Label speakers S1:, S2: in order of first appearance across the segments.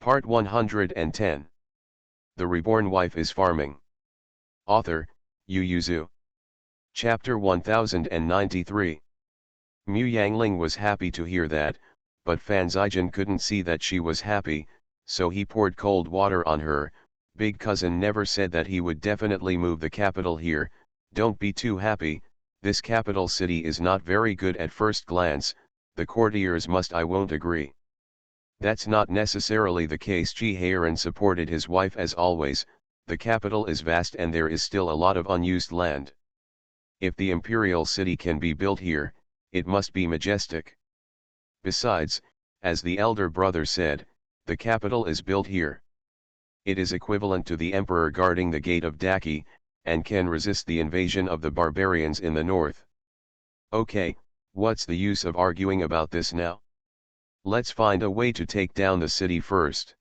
S1: Part 110. The Reborn Wife is Farming. Author, Yu Yuzu. Chapter 1093. Mu Yangling was happy to hear that, but Fan Zijin couldn't see that she was happy, so he poured cold water on her. Big cousin never said that he would definitely move the capital here. Don't be too happy, this capital city is not very good at first glance, the courtiers I won't agree. That's not necessarily the case. Ji Haoran supported his wife as always. The capital is vast and there is still a lot of unused land. If the imperial city can be built here, it must be majestic. Besides, as the elder brother said, the capital is built here. It is equivalent to the emperor guarding the gate of Daki, and can resist the invasion of the barbarians in the north. Okay, what's the use of arguing about this now? Let's find a way to take down the city first.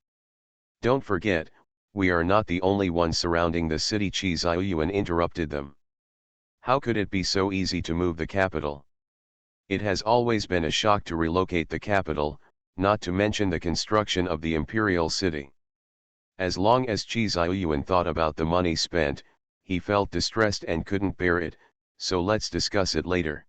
S1: Don't forget, we are not the only ones surrounding the city. Qi Ziyuan interrupted them. How could it be so easy to move the capital? It has always been a shock to relocate the capital, not to mention the construction of the imperial city. As long as Qi Ziyuan thought about the money spent, he felt distressed and couldn't bear it, so let's discuss it later.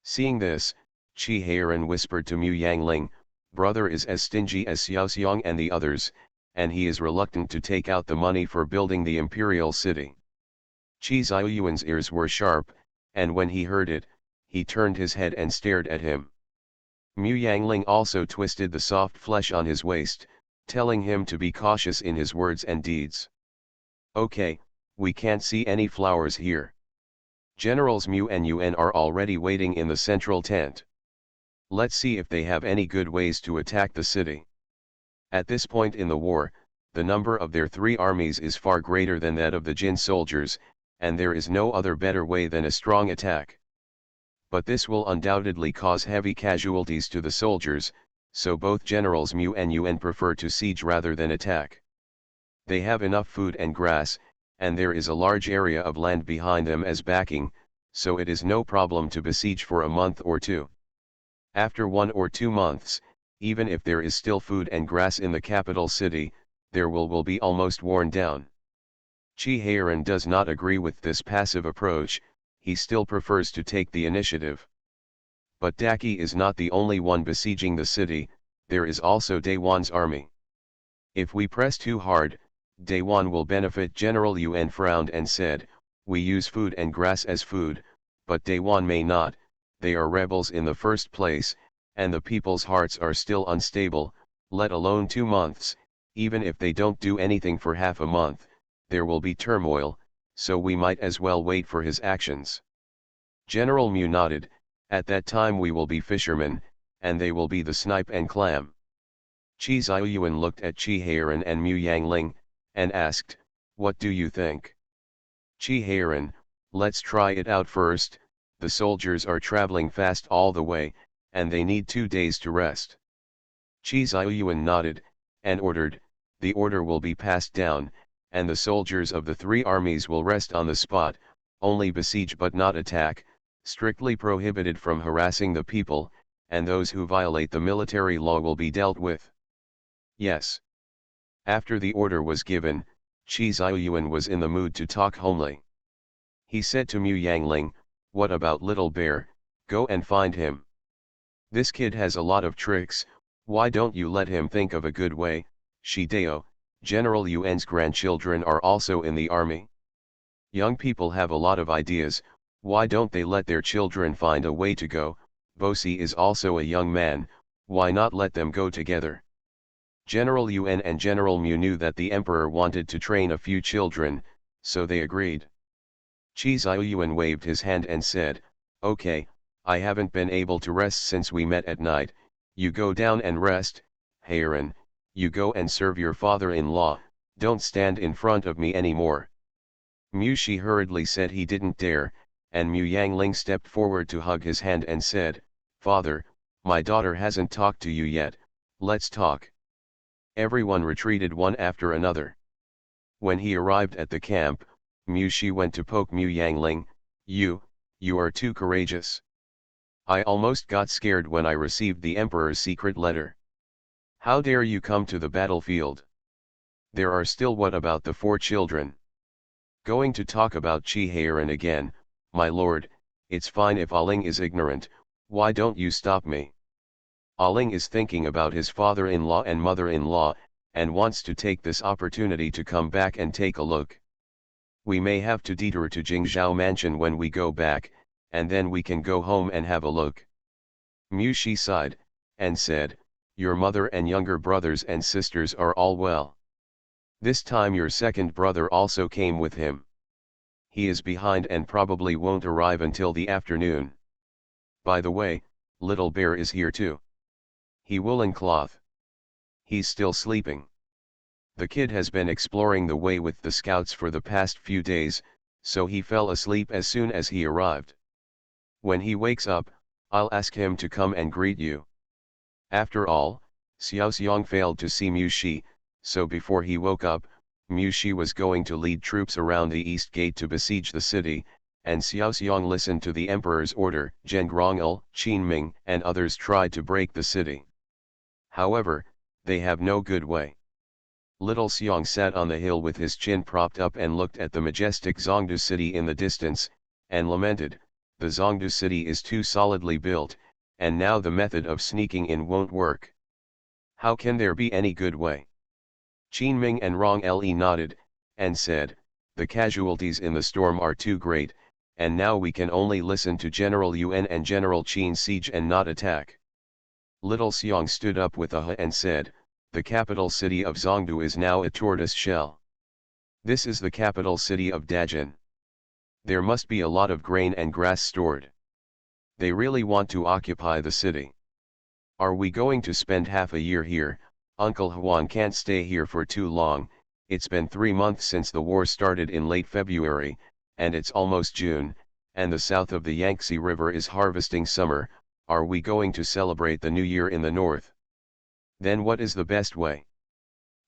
S1: Seeing this, Qi Haoran whispered to Mu Yangling, brother is as stingy as Xiaoxiang and the others, and he is reluctant to take out the money for building the imperial city. Qi Ziyuan's ears were sharp, and when he heard it, he turned his head and stared at him. Mu Yangling also twisted the soft flesh on his waist, telling him to be cautious in his words and deeds. Okay, we can't see any flowers here. Generals Mu and Yuan are already waiting in the central tent. Let's see if they have any good ways to attack the city. At this point in the war, the number of their three armies is far greater than that of the Jin soldiers, and there is no other better way than a strong attack. But this will undoubtedly cause heavy casualties to the soldiers, so both generals Mu and Yuan prefer to siege rather than attack. They have enough food and grass, and there is a large area of land behind them as backing, so it is no problem to besiege for a month or two. After 1 or 2 months, even if there is still food and grass in the capital city, their will be almost worn down. Qi Haoran does not agree with this passive approach, he still prefers to take the initiative. But Daki is not the only one besieging the city, there is also Dayuan's army. If we press too hard, Dayuan will benefit. General Yuan frowned and said, we use food and grass as food, but Dayuan may not. They are rebels in the first place, and the people's hearts are still unstable, let alone 2 months, even if they don't do anything for half a month, there will be turmoil, so we might as well wait for his actions. General Mu nodded, at that time we will be fishermen, and they will be the snipe and clam. Qi Ziyuan looked at Qi Haoran and Mu Yangling, and asked, what do you think? Qi Haoran, let's try it out first. The soldiers are traveling fast all the way, and they need 2 days to rest. Qi Ziyuan nodded, and ordered, the order will be passed down, and the soldiers of the 3 armies will rest on the spot, only besiege but not attack, strictly prohibited from harassing the people, and those who violate the military law will be dealt with. Yes. After the order was given, Qi Ziyuan was in the mood to talk homely. He said to Mu Yangling, what about Little Bear, go and find him. This kid has a lot of tricks, why don't you let him think of a good way? Shideo, General Yuan's grandchildren are also in the army. Young people have a lot of ideas, why don't they let their children find a way to go? Bosi is also a young man, why not let them go together? General Yuan and General Mu knew that the emperor wanted to train a few children, so they agreed. Qi Ziyuan waved his hand and said, okay, I haven't been able to rest since we met at night, you go down and rest. Haoran, you go and serve your father-in-law, don't stand in front of me anymore. Mu Shi hurriedly said he didn't dare, and Mu Yangling stepped forward to hug his hand and said, father, my daughter hasn't talked to you yet, let's talk. Everyone retreated one after another. When he arrived at the camp, Mu Shi went to poke Mu Yangling, you are too courageous. I almost got scared when I received the emperor's secret letter. How dare you come to the battlefield? There are still what about the 4 children? Going to talk about Chiharan again, my lord, it's fine if Aling is ignorant, why don't you stop me? Aling is thinking about his father-in-law and mother-in-law, and wants to take this opportunity to come back and take a look. We may have to detour to Jingzhou Mansion when we go back, and then we can go home and have a look. Mu Shi sighed, and said, your mother and younger brothers and sisters are all well. This time your second brother also came with him. He is behind and probably won't arrive until the afternoon. By the way, Little Bear is here too. He woolen cloth. He's still sleeping. The kid has been exploring the way with the scouts for the past few days, so he fell asleep as soon as he arrived. When he wakes up, I'll ask him to come and greet you. After all, Xiao Xiong failed to see Mu Shi, so before he woke up, Mu Shi was going to lead troops around the east gate to besiege the city, and Xiao Xiong listened to the emperor's order. Zheng Grongal, Qin Ming and others tried to break the city. However, they have no good way. Little Xiong sat on the hill with his chin propped up and looked at the majestic Zongdu city in the distance, and lamented, the Zongdu city is too solidly built, and now the method of sneaking in won't work. How can there be any good way? Qin Ming and Rong Le nodded, and said, the casualties in the storm are too great, and now we can only listen to General Yuan and General Qin siege and not attack. Little Xiong stood up with a ha and said, the capital city of Zongdu is now a tortoise shell. This is the capital city of Dajin. There must be a lot of grain and grass stored. They really want to occupy the city. Are we going to spend half a year here? Uncle Huan can't stay here for too long. It's been 3 months since the war started in late February, and it's almost June, and the south of the Yangtze River is harvesting summer. Are we going to celebrate the new year in the north? Then what is the best way?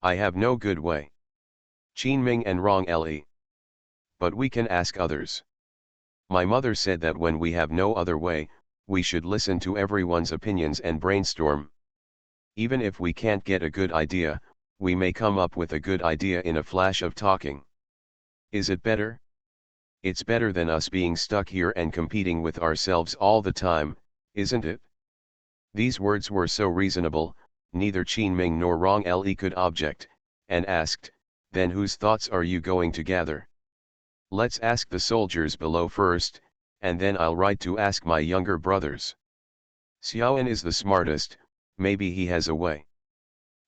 S1: I have no good way. Qin Ming and Rong Le. But we can ask others. My mother said that when we have no other way, we should listen to everyone's opinions and brainstorm. Even if we can't get a good idea, we may come up with a good idea in a flash of talking. Is it better? It's better than us being stuck here and competing with ourselves all the time, isn't it? These words were so reasonable, neither Qin Ming nor Rong Le could object, and asked, then whose thoughts are you going to gather? Let's ask the soldiers below first, and then I'll write to ask my younger brothers. Xiaoan is the smartest, maybe he has a way.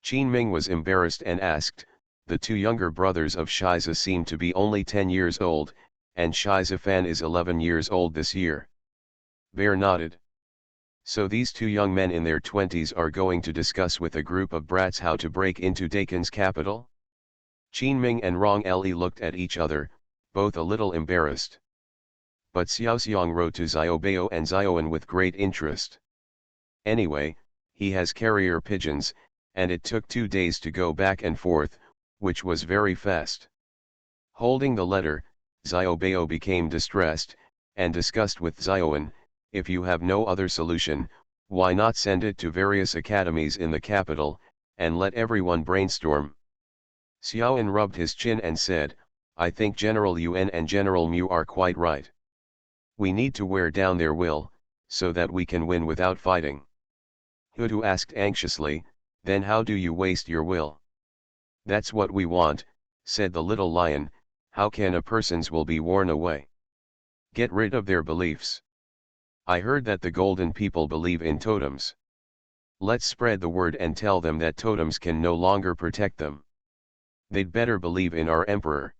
S1: Qin Ming was embarrassed and asked, the 2 younger brothers of Shiza seem to be only 10 years old, and Shiza Fan is 11 years old this year. Bear nodded. So these 2 young men in their 20s are going to discuss with a group of brats how to break into Dakin's capital? Qin Ming and Rong Le looked at each other, both a little embarrassed. But Xiao Xiong wrote to Xiaobao and Xiaoan with great interest. Anyway, he has carrier pigeons, and it took 2 days to go back and forth, which was very fast. Holding the letter, Xiaobao became distressed, and discussed with Xiaoan, if you have no other solution, why not send it to various academies in the capital, and let everyone brainstorm? Xiaoan rubbed his chin and said, I think General Yuan and General Mu are quite right. We need to wear down their will, so that we can win without fighting. Hudu asked anxiously, then how do you waste your will? That's what we want, said the little lion, how can a person's will be worn away? Get rid of their beliefs. I heard that the golden people believe in totems. Let's spread the word and tell them that totems can no longer protect them. They'd better believe in our emperor.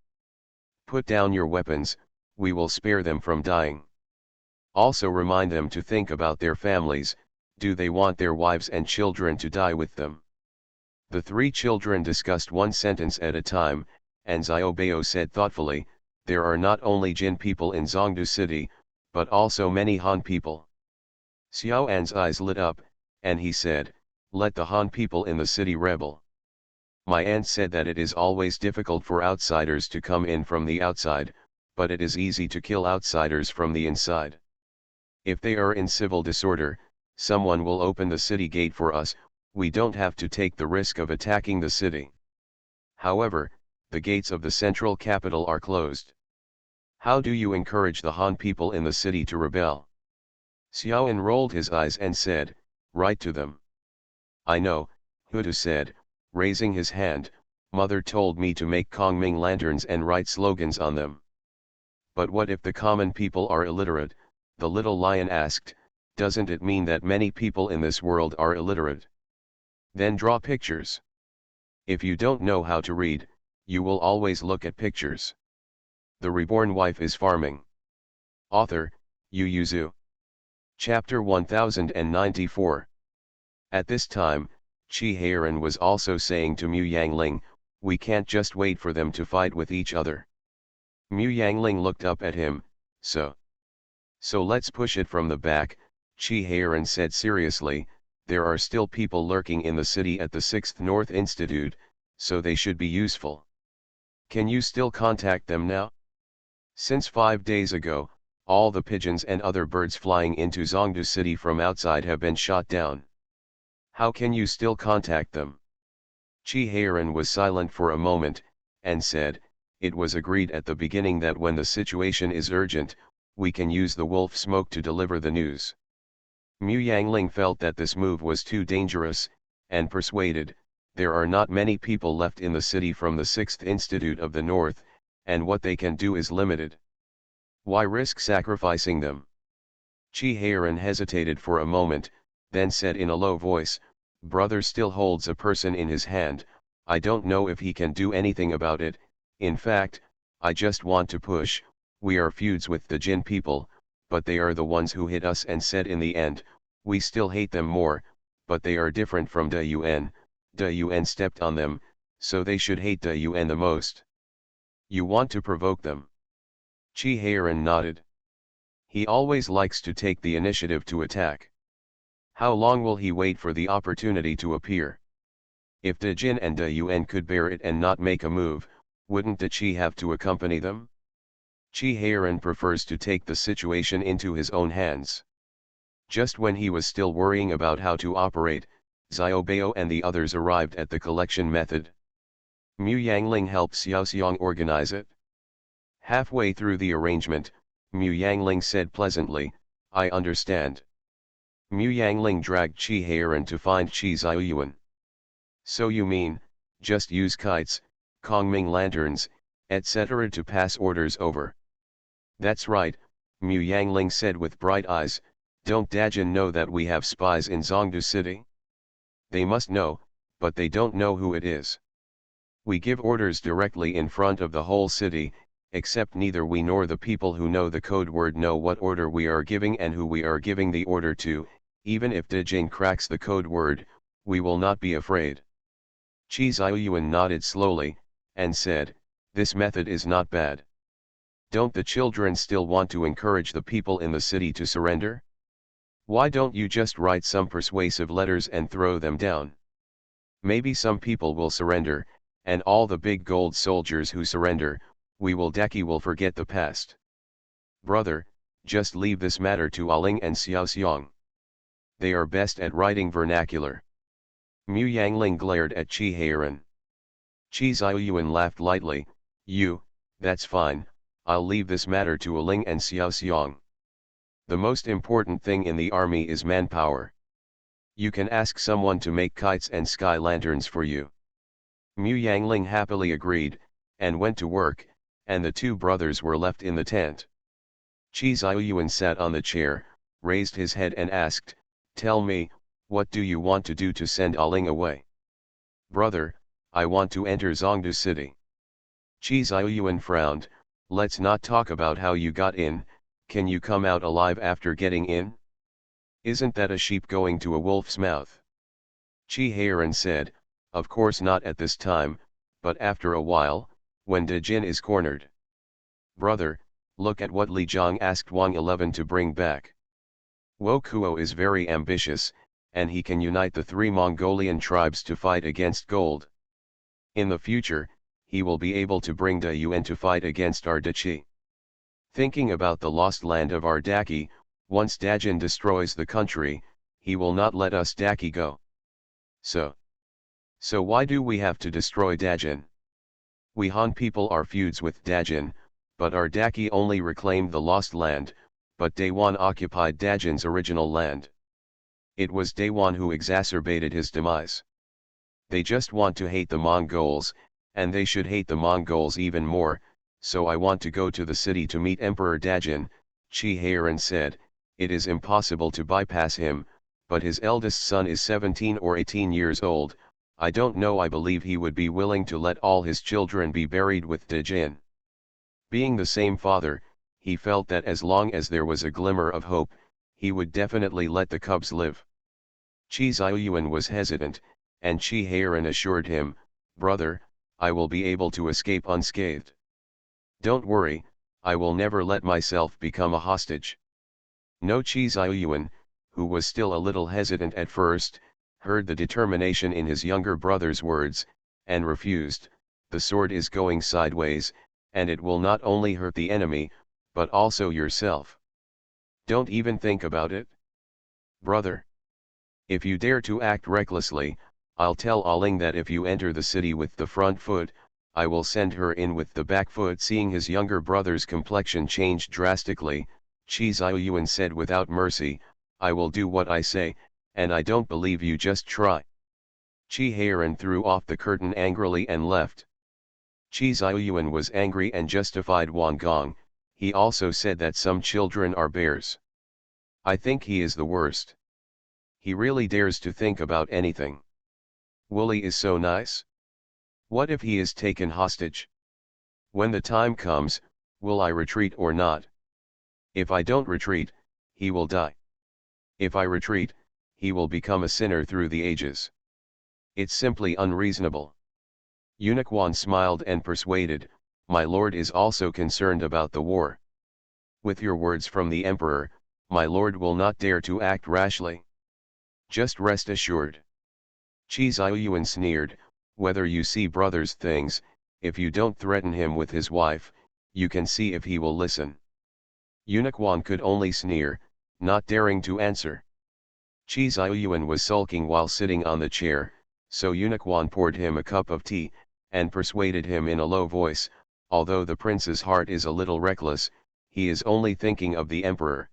S1: Put down your weapons, we will spare them from dying. Also remind them to think about their families, do they want their wives and children to die with them? The 3 children discussed one sentence at a time, and Xiaobao said thoughtfully, there are not only Jin people in Zongdu city, but also many Han people. Xiao An's eyes lit up, and he said, let the Han people in the city rebel. My aunt said that it is always difficult for outsiders to come in from the outside, but it is easy to kill outsiders from the inside. If they are in civil disorder, someone will open the city gate for us, we don't have to take the risk of attacking the city. However, the gates of the central capital are closed. How do you encourage the Han people in the city to rebel? Xiaoan rolled his eyes and said, write to them. I know, Hutu said, raising his hand, mother told me to make Kongming lanterns and write slogans on them. But what if the common people are illiterate? The little lion asked, doesn't it mean that many people in this world are illiterate? Then draw pictures. If you don't know how to read, you will always look at pictures. The Reborn Wife is Farming. Author, Yu Zhu. Chapter 1094. At this time, Qi Heiran was also saying to Mu Yangling, we can't just wait for them to fight with each other. Mu Yangling looked up at him, so let's push it from the back, Qi Heiran said seriously, there are still people lurking in the city at the 6th North Institute, so they should be useful. Can you still contact them now? Since 5 days ago, all the pigeons and other birds flying into Zhongdu City from outside have been shot down. How can you still contact them? Qi Heiran was silent for a moment, and said, it was agreed at the beginning that when the situation is urgent, we can use the wolf smoke to deliver the news. Mu Yangling felt that this move was too dangerous, and persuaded, there are not many people left in the city from the 6th Institute of the North, and what they can do is limited. Why risk sacrificing them? Qi Heiran hesitated for a moment, then said in a low voice, brother still holds a person in his hand, I don't know if he can do anything about it, in fact, I just want to push, we are feuds with the Jin people, but they are the ones who hit us and said in the end, we still hate them more, but they are different from De Yuan stepped on them, so they should hate De Yuan the most. You want to provoke them? Qi Heiran nodded. He always likes to take the initiative to attack. How long will he wait for the opportunity to appear? If De Jin and De Yuan could bear it and not make a move, wouldn't De Qi have to accompany them? Qi Heiran prefers to take the situation into his own hands. Just when he was still worrying about how to operate, Xiaobao and the others arrived at the collection method. Mu Yangling helped Xiaoxiang organize it. Halfway through the arrangement, Mu Yangling said pleasantly, I understand. Mu Yangling dragged Qi Heiran to find Qi Xiaoyuan. So you mean, just use kites, Kongming lanterns, etc. to pass orders over? That's right, Mu Yangling said with bright eyes, don't Dajin know that we have spies in Zhongdu City? They must know, but they don't know who it is. We give orders directly in front of the whole city, except neither we nor the people who know the code word know what order we are giving and who we are giving the order to, even if De Jing cracks the code word, we will not be afraid. Qi Xiaoyuan nodded slowly, and said, this method is not bad. Don't the children still want to encourage the people in the city to surrender? Why don't you just write some persuasive letters and throw them down? Maybe some people will surrender, and all the big gold soldiers who surrender, Daki will forget the past. Brother, just leave this matter to Aling and Xiaoxiang. They are best at writing vernacular. Mu Yangling glared at Qi Heiran. Qi Xiaoyuan laughed lightly, that's fine, I'll leave this matter to Aling and Xiaoxiang. The most important thing in the army is manpower. You can ask someone to make kites and sky lanterns for you. Mu Yangling happily agreed, and went to work, and the two brothers were left in the tent. Qi Xiaoyuan sat on the chair, raised his head and asked, tell me, what do you want to do to send Aling away? Brother, I want to enter Zhongdu City. Qi Xiaoyuan frowned, let's not talk about how you got in, can you come out alive after getting in? Isn't that a sheep going to a wolf's mouth? Qi Heiran said, of course not at this time, but after a while, when De Jin is cornered. Brother, look at what Li Zhang asked Wang 11 to bring back. Wo Kuo is very ambitious, and he can unite the 3 Mongolian tribes to fight against gold. In the future, he will be able to bring De Yuan to fight against our De Qi. Thinking about the lost land of our Daki, once Dajin destroys the country, he will not let us Daki go. So why do we have to destroy Dajin? We Han people are feuds with Dajin, but our Daki only reclaimed the lost land, but Daewon occupied Dajin's original land. It was Daewon who exacerbated his demise. They just want to hate the Mongols, and they should hate the Mongols even more, so I want to go to the city to meet Emperor Dajin, Chi Heiran said. It is impossible to bypass him, but his eldest son is 17 or 18 years old. I don't know, I believe he would be willing to let all his children be buried with Dajin. Being the same father, he felt that as long as there was a glimmer of hope, he would definitely let the cubs live. Chi Ziyuan was hesitant, and Chi Heiran assured him, "Brother, I will be able to escape unscathed. Don't worry, I will never let myself become a hostage." No, Chi Ziyuan, who was still a little hesitant at first, heard the determination in his younger brother's words, and refused. "The sword is going sideways, and it will not only hurt the enemy, but also yourself. Don't even think about it. Brother, if you dare to act recklessly, I'll tell Aling that if you enter the city with the front foot, I will send her in with the back foot." Seeing his younger brother's complexion change drastically, Chi Ziyuan said without mercy, "I will do what I say, and I don't believe you, just try." Chi Heiran threw off the curtain angrily and left. Chi Ziyuan was angry and justified Wang Gong. He also said that some children are bears. "I think he is the worst. He really dares to think about anything. Wooly is so nice. What if he is taken hostage? When the time comes, will I retreat or not? If I don't retreat, he will die. If I retreat, he will become a sinner through the ages. It's simply unreasonable." Eunuch Wan smiled and persuaded, "My lord is also concerned about the war. With your words from the emperor, my lord will not dare to act rashly. Just rest assured." Chi Ziyuan sneered, "Whether you see brother's things, if you don't threaten him with his wife, you can see if he will listen." Eunuch Wan could only sneer, not daring to answer. Chi Ziyuan was sulking while sitting on the chair, so Eunuch Wan poured him a cup of tea, and persuaded him in a low voice, "Although the prince's heart is a little reckless, he is only thinking of the emperor.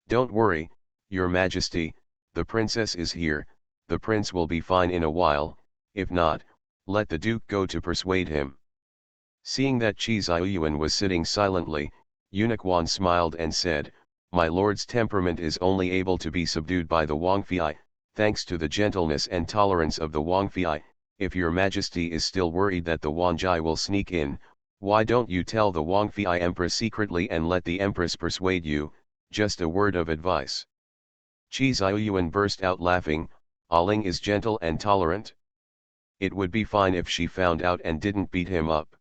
S1: Don't worry, your majesty, the princess is here, the prince will be fine in a while. If not, let the duke go to persuade him." Seeing that Chi Ziyuan was sitting silently, Eunuch Wan smiled and said, "My lord's temperament is only able to be subdued by the Wangfei, thanks to the gentleness and tolerance of the Wangfei. If your majesty is still worried that the Wanjai will sneak in, why don't you tell the Wangfei empress secretly and let the empress persuade you? Just a word of advice." Chi Ziyuan burst out laughing, "Aling is gentle and tolerant. It would be fine if she found out and didn't beat him up."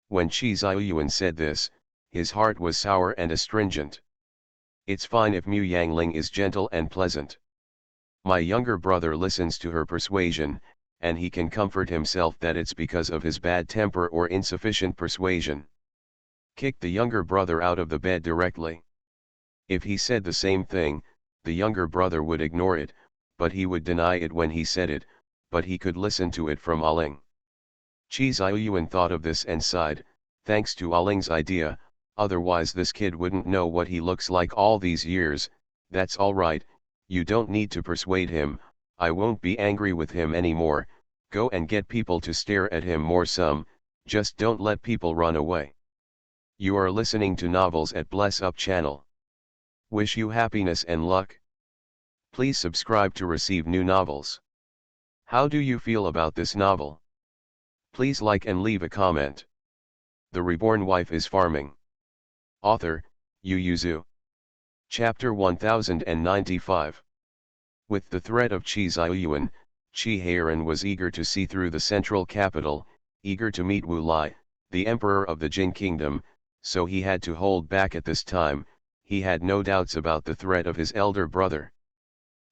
S1: When Chi Ziyuan said this, his heart was sour and astringent. "It's fine if Mu Yangling is gentle and pleasant. My younger brother listens to her persuasion, and he can comfort himself that it's because of his bad temper or insufficient persuasion." Kick the younger brother out of the bed directly. If he said the same thing, the younger brother would ignore it, but he would deny it when he said it, but he could listen to it from Aling. Chi Ziyuan thought of this and sighed, "Thanks to Aling's idea, otherwise this kid wouldn't know what he looks like all these years. That's all right, you don't need to persuade him, I won't be angry with him anymore. Go and get people to stare at him more some, just don't let people run away." You are listening to Novels at Bless Up channel. Wish you happiness and luck. Please subscribe to receive new novels. How do you feel about this novel? Please like and leave a comment. The Reborn Wife is Farming. Author, Yu Yuzu. Chapter 1095. With the threat of Chi Ziyuan, Chi Heiran was eager to see through the central capital, eager to meet Wu Lai, the emperor of the Jin kingdom, so he had to hold back at this time. He had no doubts about the threat of his elder brother.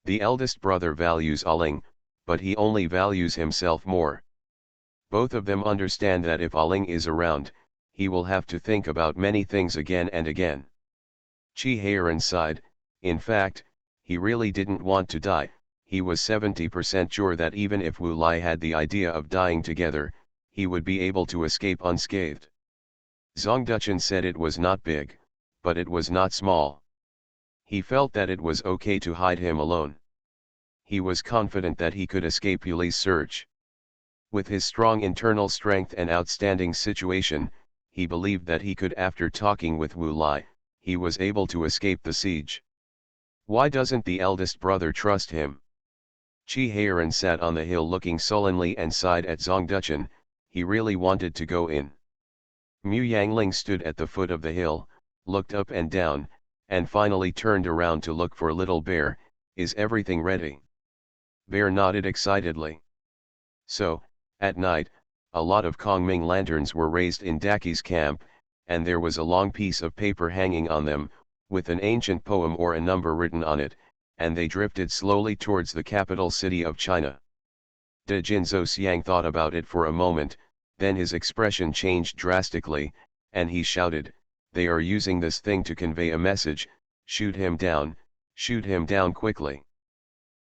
S1: The eldest brother values Aling, but he only values himself more. Both of them understand that if Aling is around, he will have to think about many things again and again. Chi Heiran sighed. In fact, he really didn't want to die, he was 70% sure that even if Wu Lai had the idea of dying together, he would be able to escape unscathed. Zhang Duchen said it was not big, but it was not small. He felt that it was okay to hide him alone. He was confident that he could escape Yuli's search. With his strong internal strength and outstanding situation, he believed that he could. After talking with Wu Lai, he was able to escape the siege. Why doesn't the eldest brother trust him? Qi Heiran sat on the hill looking sullenly and sighed at Zhang Duchen. He really wanted to go in. Mu Yangling stood at the foot of the hill, looked up and down, and finally turned around to look for Little Bear. Is everything ready? Bear nodded excitedly. So, at night, a lot of Kongming lanterns were raised in Daki's camp, and there was a long piece of paper hanging on them, with an ancient poem or a number written on it, and they drifted slowly towards the capital city of China. De Jin Zhou thought about it for a moment, then his expression changed drastically, and he shouted, "They are using this thing to convey a message, shoot him down quickly."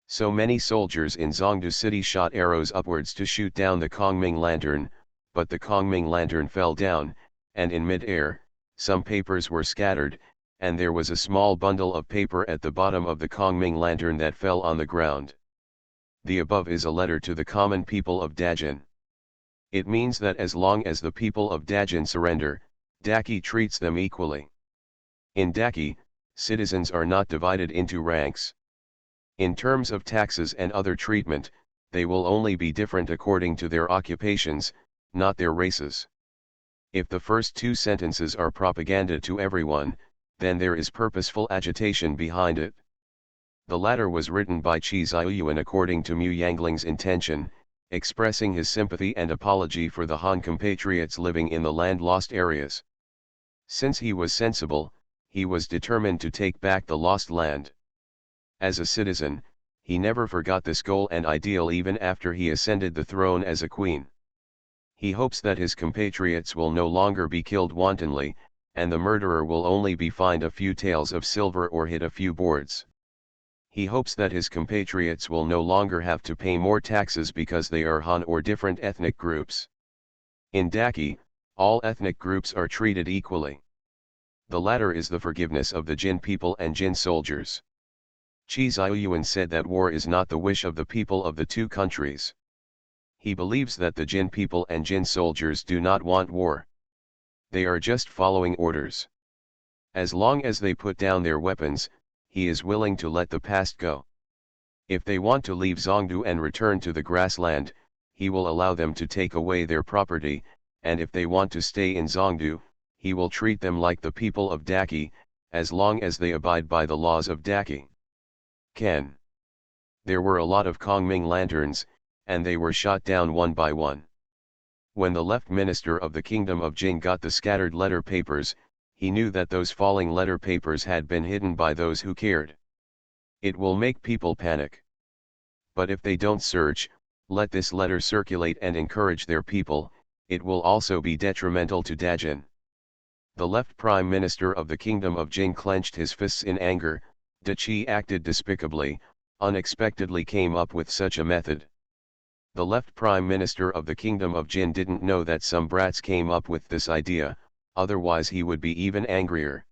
S1: So many soldiers in Zhongdu city shot arrows upwards to shoot down the Kongming lantern, but the Kongming lantern fell down, and in mid-air, some papers were scattered, and there was a small bundle of paper at the bottom of the Kongming lantern that fell on the ground. The above is a letter to the common people of Dajin. It means that as long as the people of Dajin surrender, Daki treats them equally. In Daki, citizens are not divided into ranks. In terms of taxes and other treatment, they will only be different according to their occupations, not their races. If the first two sentences are propaganda to everyone, then there is purposeful agitation behind it. The latter was written by Qi Ziyuan according to Mu Yangling's intention, expressing his sympathy and apology for the Han compatriots living in the land-lost areas. Since he was sensible, he was determined to take back the lost land. As a citizen, he never forgot this goal and ideal even after he ascended the throne as a queen. He hopes that his compatriots will no longer be killed wantonly, and the murderer will only be fined a few taels of silver or hit a few boards. He hopes that his compatriots will no longer have to pay more taxes because they are Han or different ethnic groups. In Daki, all ethnic groups are treated equally. The latter is the forgiveness of the Jin people and Jin soldiers. Qi Ziyuan said that war is not the wish of the people of the two countries. He believes that the Jin people and Jin soldiers do not want war. They are just following orders. As long as they put down their weapons, he is willing to let the past go. If they want to leave Zhongdu and return to the grassland, he will allow them to take away their property, and if they want to stay in Zhongdu, he will treat them like the people of Daki, as long as they abide by the laws of Daki. Ken. There were a lot of Kongming lanterns, and they were shot down one by one. When the left minister of the kingdom of Jin got the scattered letter papers, he knew that those falling letter papers had been hidden by those who cared. It will make people panic. But if they don't search, let this letter circulate and encourage their people, it will also be detrimental to Dajin. The left prime minister of the kingdom of Jin clenched his fists in anger. De Qi acted despicably, unexpectedly came up with such a method. The left prime minister of the kingdom of Jin didn't know that some brats came up with this idea, otherwise he would be even angrier.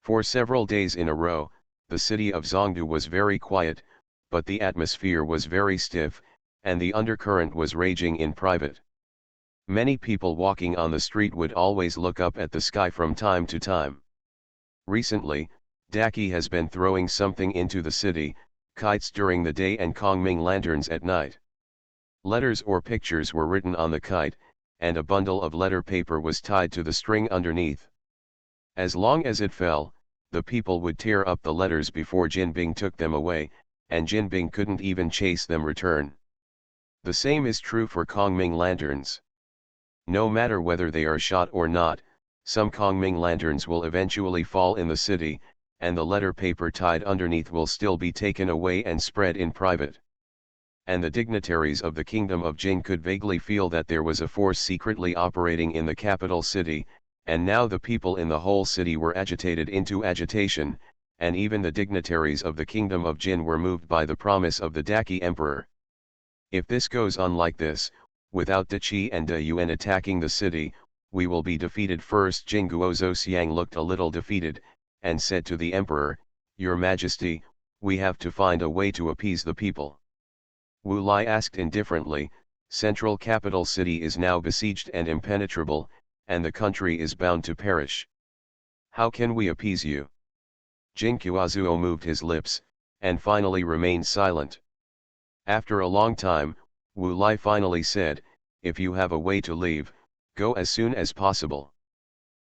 S1: For several days in a row, the city of Zhongdu was very quiet, but the atmosphere was very stiff, and the undercurrent was raging in private. Many people walking on the street would always look up at the sky from time to time. Recently, Daki has been throwing something into the city, kites during the day and Kongming lanterns at night. Letters or pictures were written on the kite, and a bundle of letter paper was tied to the string underneath. As long as it fell, the people would tear up the letters before Jinbing took them away, and Jinbing couldn't even chase them return. The same is true for Kongming lanterns. No matter whether they are shot or not, some Kongming lanterns will eventually fall in the city, and the letter paper tied underneath will still be taken away and spread in private. And the dignitaries of the kingdom of Jin could vaguely feel that there was a force secretly operating in the capital city, and now the people in the whole city were agitated into agitation, and even the dignitaries of the kingdom of Jin were moved by the promise of the Daki emperor. If this goes on like this, without Da Qi and Da Yuan attacking the city, we will be defeated. First Jin Guozhou looked a little defeated, and said to the emperor, "Your Majesty, we have to find a way to appease the people." Wu Lai asked indifferently, "Central capital city is now besieged and impenetrable, and the country is bound to perish. How can we appease you?" Jin Guozhou moved his lips, and finally remained silent. After a long time, Wu Lai finally said, "If you have a way to leave, go as soon as possible."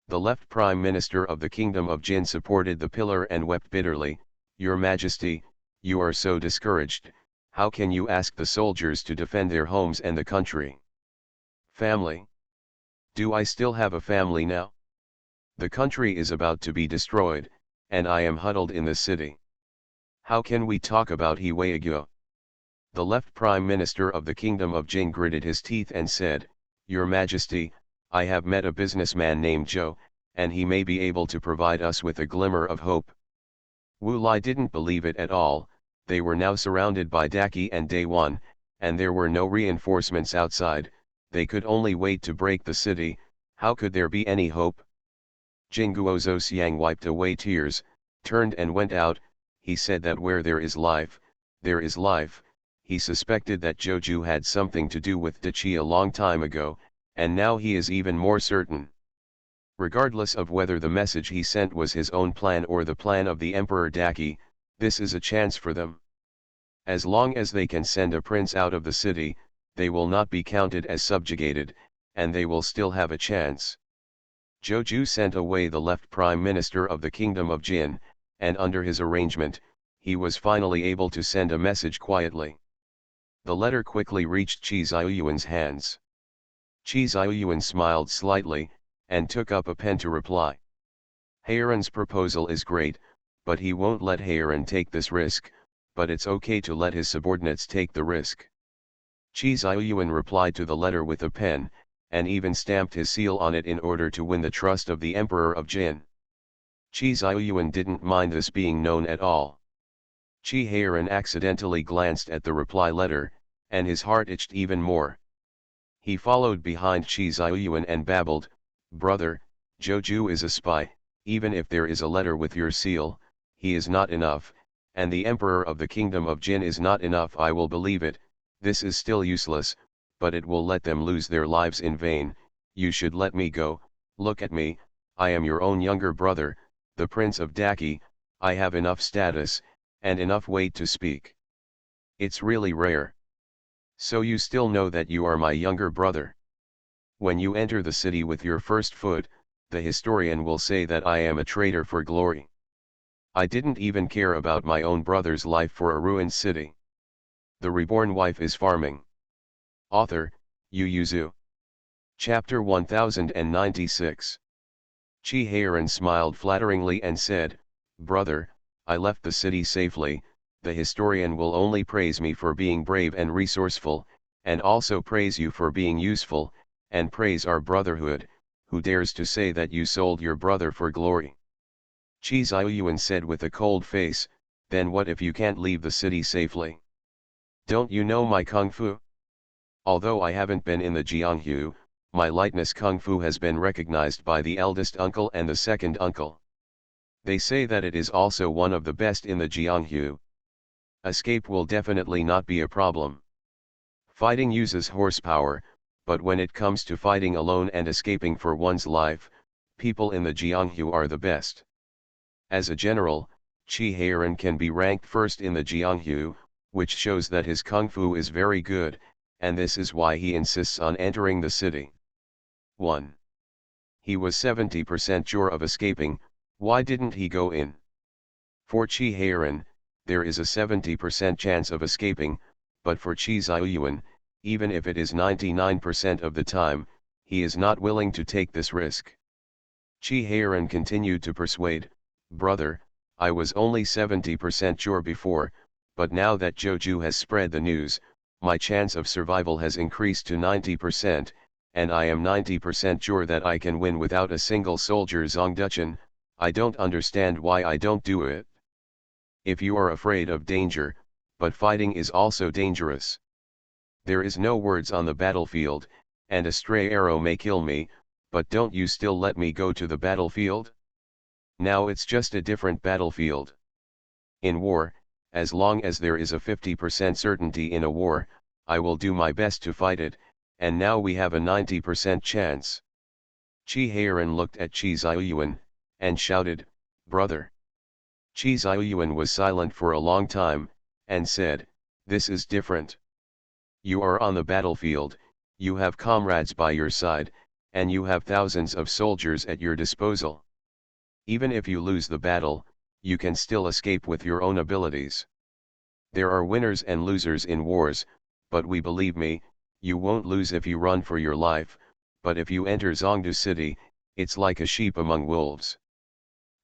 S1: The left Prime Minister of the Kingdom of Jin supported the pillar and wept bitterly, "Your Majesty, you are so discouraged, how can you ask the soldiers to defend their homes and the country? Family? Do I still have a family now? The country is about to be destroyed, and I am huddled in the city. How can we talk about Huaiguo?" The left Prime Minister of the Kingdom of Jin gritted his teeth and said, "Your Majesty, I have met a businessman named Zhou, and he may be able to provide us with a glimmer of hope." Wu Lai didn't believe it at all. They were now surrounded by Daki and Dayuan, and there were no reinforcements outside. They could only wait to break the city. How could there be any hope? Jin Guozhou wiped away tears, turned and went out. He said that where there is life, there is life. He suspected that Joju had something to do with Da Qi a long time ago, and now he is even more certain. Regardless of whether the message he sent was his own plan or the plan of the Emperor Daki, this is a chance for them. As long as they can send a prince out of the city, they will not be counted as subjugated, and they will still have a chance. Joju sent away the left Prime Minister of the Kingdom of Jin, and under his arrangement, he was finally able to send a message quietly. The letter quickly reached Qi Ziyuan's hands. Qi Ziyuan smiled slightly, and took up a pen to reply. "Heiran's proposal is great, but he won't let Heiran take this risk, but it's okay to let his subordinates take the risk." Qi Ziyuan replied to the letter with a pen, and even stamped his seal on it in order to win the trust of the Emperor of Jin. Qi Ziyuan didn't mind this being known at all. Qi Heiran accidentally glanced at the reply letter, and his heart itched even more. He followed behind Qi Ziyuan and babbled, "Brother, Joju is a spy. Even if there is a letter with your seal, he is not enough, and the Emperor of the Kingdom of Jin is not enough. I will believe it. This is still useless, but it will let them lose their lives in vain. You should let me go. Look at me, I am your own younger brother, the Prince of Daki. I have enough status, and enough weight to speak. It's really rare. So you still know that you are my younger brother. When you enter the city with your first foot, the historian will say that I am a traitor for glory. I didn't even care about my own brother's life for a ruined city. The reborn wife is farming." Author, Yu Zhu. Chapter 1096. Qi Heiran smiled flatteringly and said, "Brother, I left the city safely. The historian will only praise me for being brave and resourceful, and also praise you for being useful, and praise our brotherhood. Who dares to say that you sold your brother for glory?" Qi Ziyuan said with a cold face, "Then what if you can't leave the city safely? Don't you know my kung fu? Although I haven't been in the Jianghu, my lightness kung fu has been recognized by the eldest uncle and the second uncle. They say that it is also one of the best in the Jianghu. Escape will definitely not be a problem. Fighting uses horsepower, but when it comes to fighting alone and escaping for one's life, people in the Jianghu are the best. As a general, Qi Heiran can be ranked first in the Jianghu, which shows that his kung fu is very good, and this is why he insists on entering the city. 1. He was 70% sure of escaping. Why didn't he go in? For Qi Heiran, there is a 70% chance of escaping, but for Qi Ziyuan, even if it is 99% of the time, he is not willing to take this risk. Qi Heiran continued to persuade, "Brother, I was only 70% sure before, but now that Joju has spread the news, my chance of survival has increased to 90%, and I am 90% sure that I can win without a single soldier Zongduchen. I don't understand why I don't do it." if you are afraid of danger, but fighting is also dangerous. There is no words on the battlefield, and a stray arrow may kill me, but don't you still let me go to the battlefield? Now it's just a different battlefield. In war, as long as there is a 50% certainty in a war, I will do my best to fight it, and now we have a 90% chance. Chi Heiran looked at Chi Xiaoyuan, and shouted, "Brother." Chi Xiaoyuan was silent for a long time, and said, "This is different. You are on the battlefield, you have comrades by your side, and you have thousands of soldiers at your disposal. Even if you lose the battle, you can still escape with your own abilities. There are winners and losers in wars, but believe me, you won't lose if you run for your life, but if you enter Zhongdu city, it's like a sheep among wolves.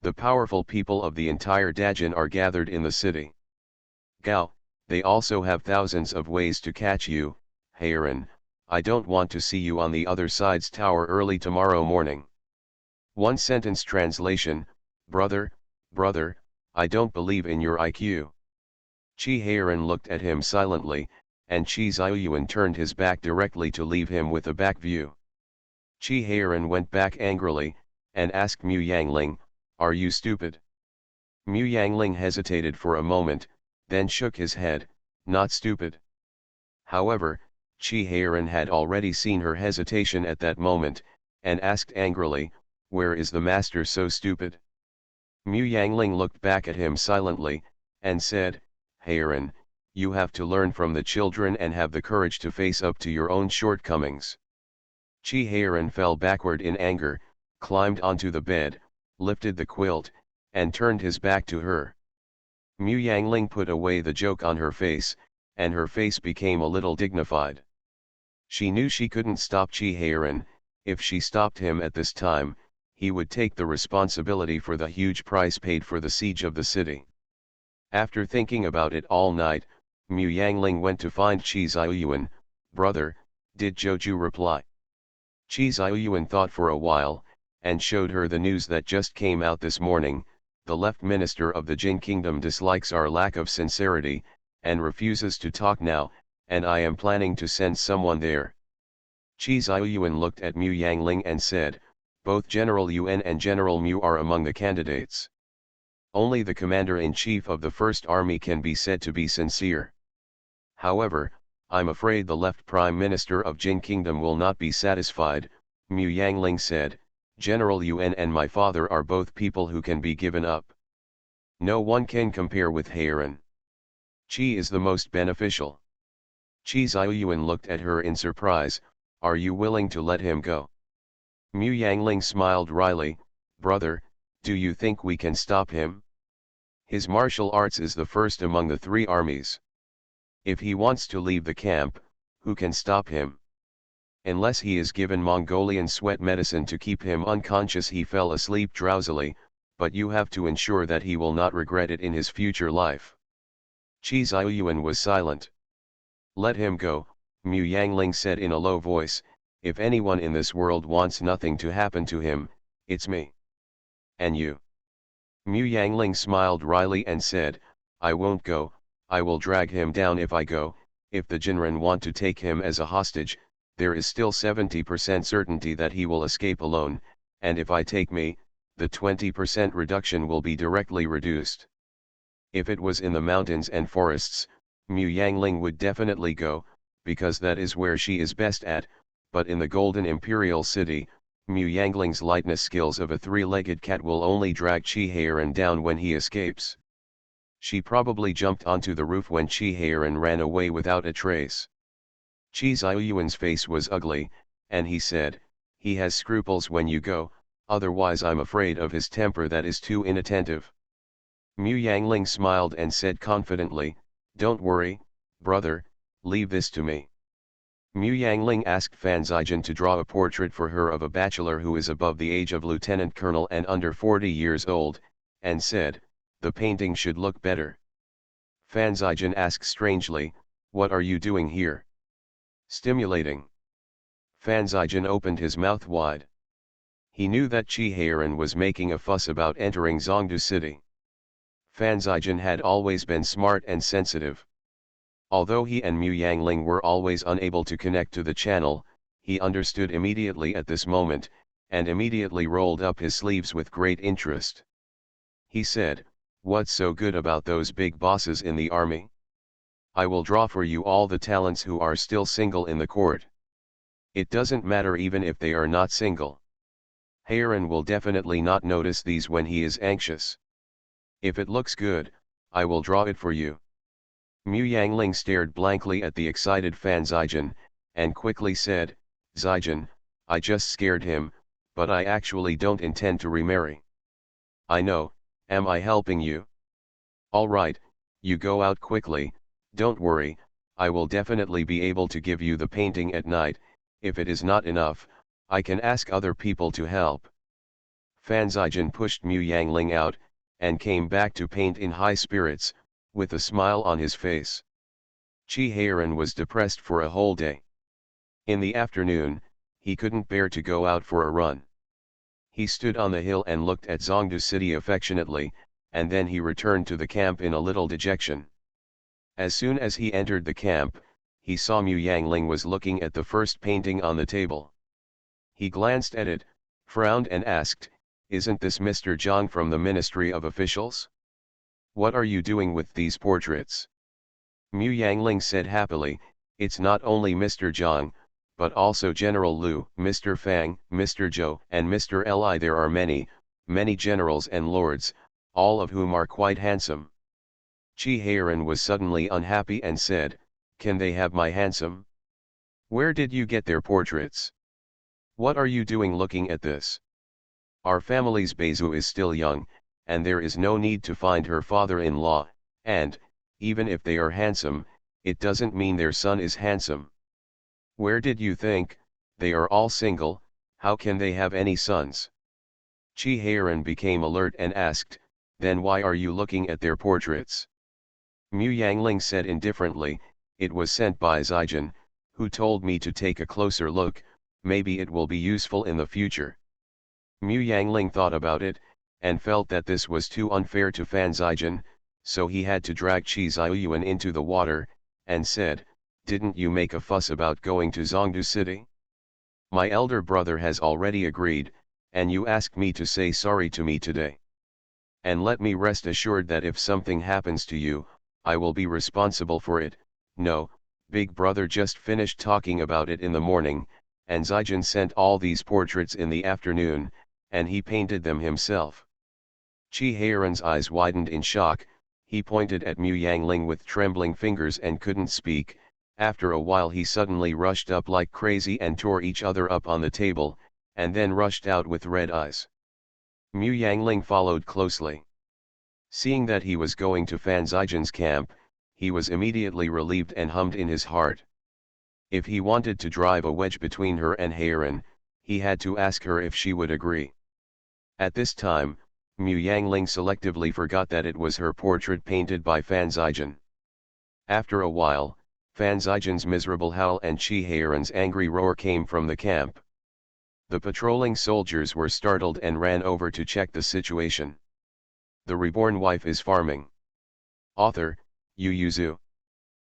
S1: The powerful people of the entire Dajin are gathered in the city. Gao, they also have thousands of ways to catch you, Heiran. I don't want to see you on the other side's tower early tomorrow morning." One sentence translation: brother, I don't believe in your IQ. Chi Heiran looked at him silently, and Chi Xiaoyuan turned his back directly to leave him with a back view. Chi Heiran went back angrily, and asked Mu Yangling, "Are you stupid?" Mu Yangling hesitated for a moment, then shook his head, "Not stupid." However, Chi Heiran had already seen her hesitation at that moment, and asked angrily, "Where is the master so stupid?" Mu Yangling looked back at him silently, and said, "Heiran, you have to learn from the children and have the courage to face up to your own shortcomings." Chi Heiran fell backward in anger, climbed onto the bed, lifted the quilt, and turned his back to her. Mu Yangling put away the joke on her face, and her face became a little dignified. She knew she couldn't stop Chi Heiran. If she stopped him at this time, he would take the responsibility for the huge price paid for the siege of the city. After thinking about it all night, Mu Yangling went to find Chi Xiaoyuan. "Brother, did Joju reply?" Chi Xiaoyuan thought for a while, and showed her the news that just came out this morning. "The left minister of the Jin Kingdom dislikes our lack of sincerity, and refuses to talk now, and I am planning to send someone there." Chi Xiaoyuan looked at Mu Yangling and said, "Both General Yuan and General Mu are among the candidates. Only the commander-in-chief of the First Army can be said to be sincere. However, I'm afraid the left Prime Minister of Jin Kingdom will not be satisfied." Mu Yangling said, "General Yuan and my father are both people who can be given up. No one can compare with Heiran. Qi is the most beneficial." Chi Xiaoyuan looked at her in surprise. "Are you willing to let him go?" Mu Yangling smiled wryly. "Brother, do you think we can stop him? His martial arts is the first among the three armies. If he wants to leave the camp, who can stop him? Unless he is given Mongolian sweat medicine to keep him unconscious." He fell asleep drowsily, "but you have to ensure that he will not regret it in his future life." Chi Xiaoyuan was silent. "Let him go," Mu Yangling said in a low voice. "If anyone in this world wants nothing to happen to him, it's me. And you?" Mu Yangling smiled wryly and said, "I won't go. I will drag him down if I go. If the Jinren want to take him as a hostage, there is still 70% certainty that he will escape alone, and if I take me, the 20% reduction will be directly reduced. If it was in the mountains and forests, Mu Yangling would definitely go, because that is where she is best at, but in the Golden Imperial City, Mu Yangling's lightness skills of a three-legged cat will only drag Chi Heiran down when he escapes. She probably jumped onto the roof when Chi Heiran ran away without a trace." Chi Xiaoyuan's face was ugly, and he said, "He has scruples when you go, otherwise I'm afraid of his temper that is too inattentive." Mu Yangling smiled and said confidently, "Don't worry, brother, leave this to me." Mu Yangling asked Fan Zijin to draw a portrait for her of a bachelor who is above the age of lieutenant colonel and under 40 years old, and said, "The painting should look better." Fan Zijin asked strangely, "What are you doing here?" "Stimulating." Fan Zijin opened his mouth wide. He knew that Chi Heiran was making a fuss about entering Zhongdu city. Fan Zijin had always been smart and sensitive. Although he and Mu Yangling were always unable to connect to the channel, he understood immediately at this moment, and immediately rolled up his sleeves with great interest. He said, "What's so good about those big bosses in the army? I will draw for you all the talents who are still single in the court. It doesn't matter even if they are not single. Heiran will definitely not notice these when he is anxious. If it looks good, I will draw it for you." Mu Yangling stared blankly at the excited Fan Zijin, and quickly said, "Zijin, I just scared him, but I actually don't intend to remarry." "I know, am I helping you?" "Alright, you go out quickly, don't worry, I will definitely be able to give you the painting at night. If it is not enough, I can ask other people to help." Fan Zijin pushed Mu Yangling out, and came back to paint in high spirits, with a smile on his face. Chi Heiran was depressed for a whole day. In the afternoon, he couldn't bear to go out for a run. He stood on the hill and looked at Zhongdu City affectionately, and then he returned to the camp in a little dejection. As soon as he entered the camp, he saw Mu Yangling was looking at the first painting on the table. He glanced at it, frowned and asked, "Isn't this Mr. Zhang from the Ministry of Officials? What are you doing with these portraits?" Mu Yangling said happily, "It's not only Mr. Zhang, but also General Liu, Mr. Fang, Mr. Zhou, and Mr. Li. There are many, many generals and lords, all of whom are quite handsome." Chi Heiran was suddenly unhappy and said, "Can they have my handsome? Where did you get their portraits? What are you doing looking at this? Our family's Beizu is still young, and there is no need to find her father-in-law, and, even if they are handsome, it doesn't mean their son is handsome. Where did you think, they are all single, how can they have any sons?" Chi Heiran became alert and asked, "Then why are you looking at their portraits?" Mu Yangling said indifferently, "It was sent by Zijin, who told me to take a closer look, maybe it will be useful in the future." Mu Yangling thought about it, and felt that this was too unfair to Fan Zijin, so he had to drag Chi Ziyuan into the water, and said, "Didn't you make a fuss about going to Zhongdu City? My elder brother has already agreed, and you asked me to say sorry to me today. And let me rest assured that if something happens to you, I will be responsible for it." No, Big Brother just finished talking about it in the morning, and Zijin sent all these portraits in the afternoon, and he painted them himself. Chi Heiran's eyes widened in shock, he pointed at Mu Yangling with trembling fingers and couldn't speak. After a while he suddenly rushed up like crazy and tore each other up on the table, and then rushed out with red eyes. Mu Yangling followed closely. Seeing that he was going to Fan Zijin's camp, he was immediately relieved and hummed in his heart. If he wanted to drive a wedge between her and Heiran, he had to ask her if she would agree. At this time, Mu Yangling selectively forgot that it was her portrait painted by Fan Zijin. After a while, Fan Zijin's miserable howl and Chi Heiran's angry roar came from the camp. The patrolling soldiers were startled and ran over to check the situation. The Reborn Wife is Farming. Author, Yu Yuzu.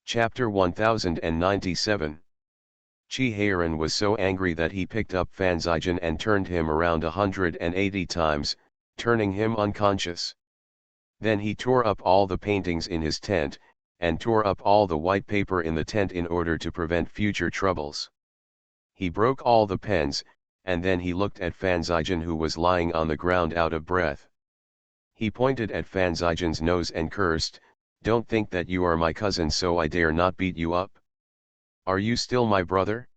S1: Chapter 1097. Chi Heiran was so angry that he picked up Fan Zijin and turned him around 180 times, turning him unconscious. Then he tore up all the paintings in his tent, and tore up all the white paper in the tent in order to prevent future troubles. He broke all the pens, and then he looked at Fan Zijin who was lying on the ground out of breath. He pointed at Fan Zijin's nose and cursed, "Don't think that you are my cousin so I dare not beat you up. Are you still my brother?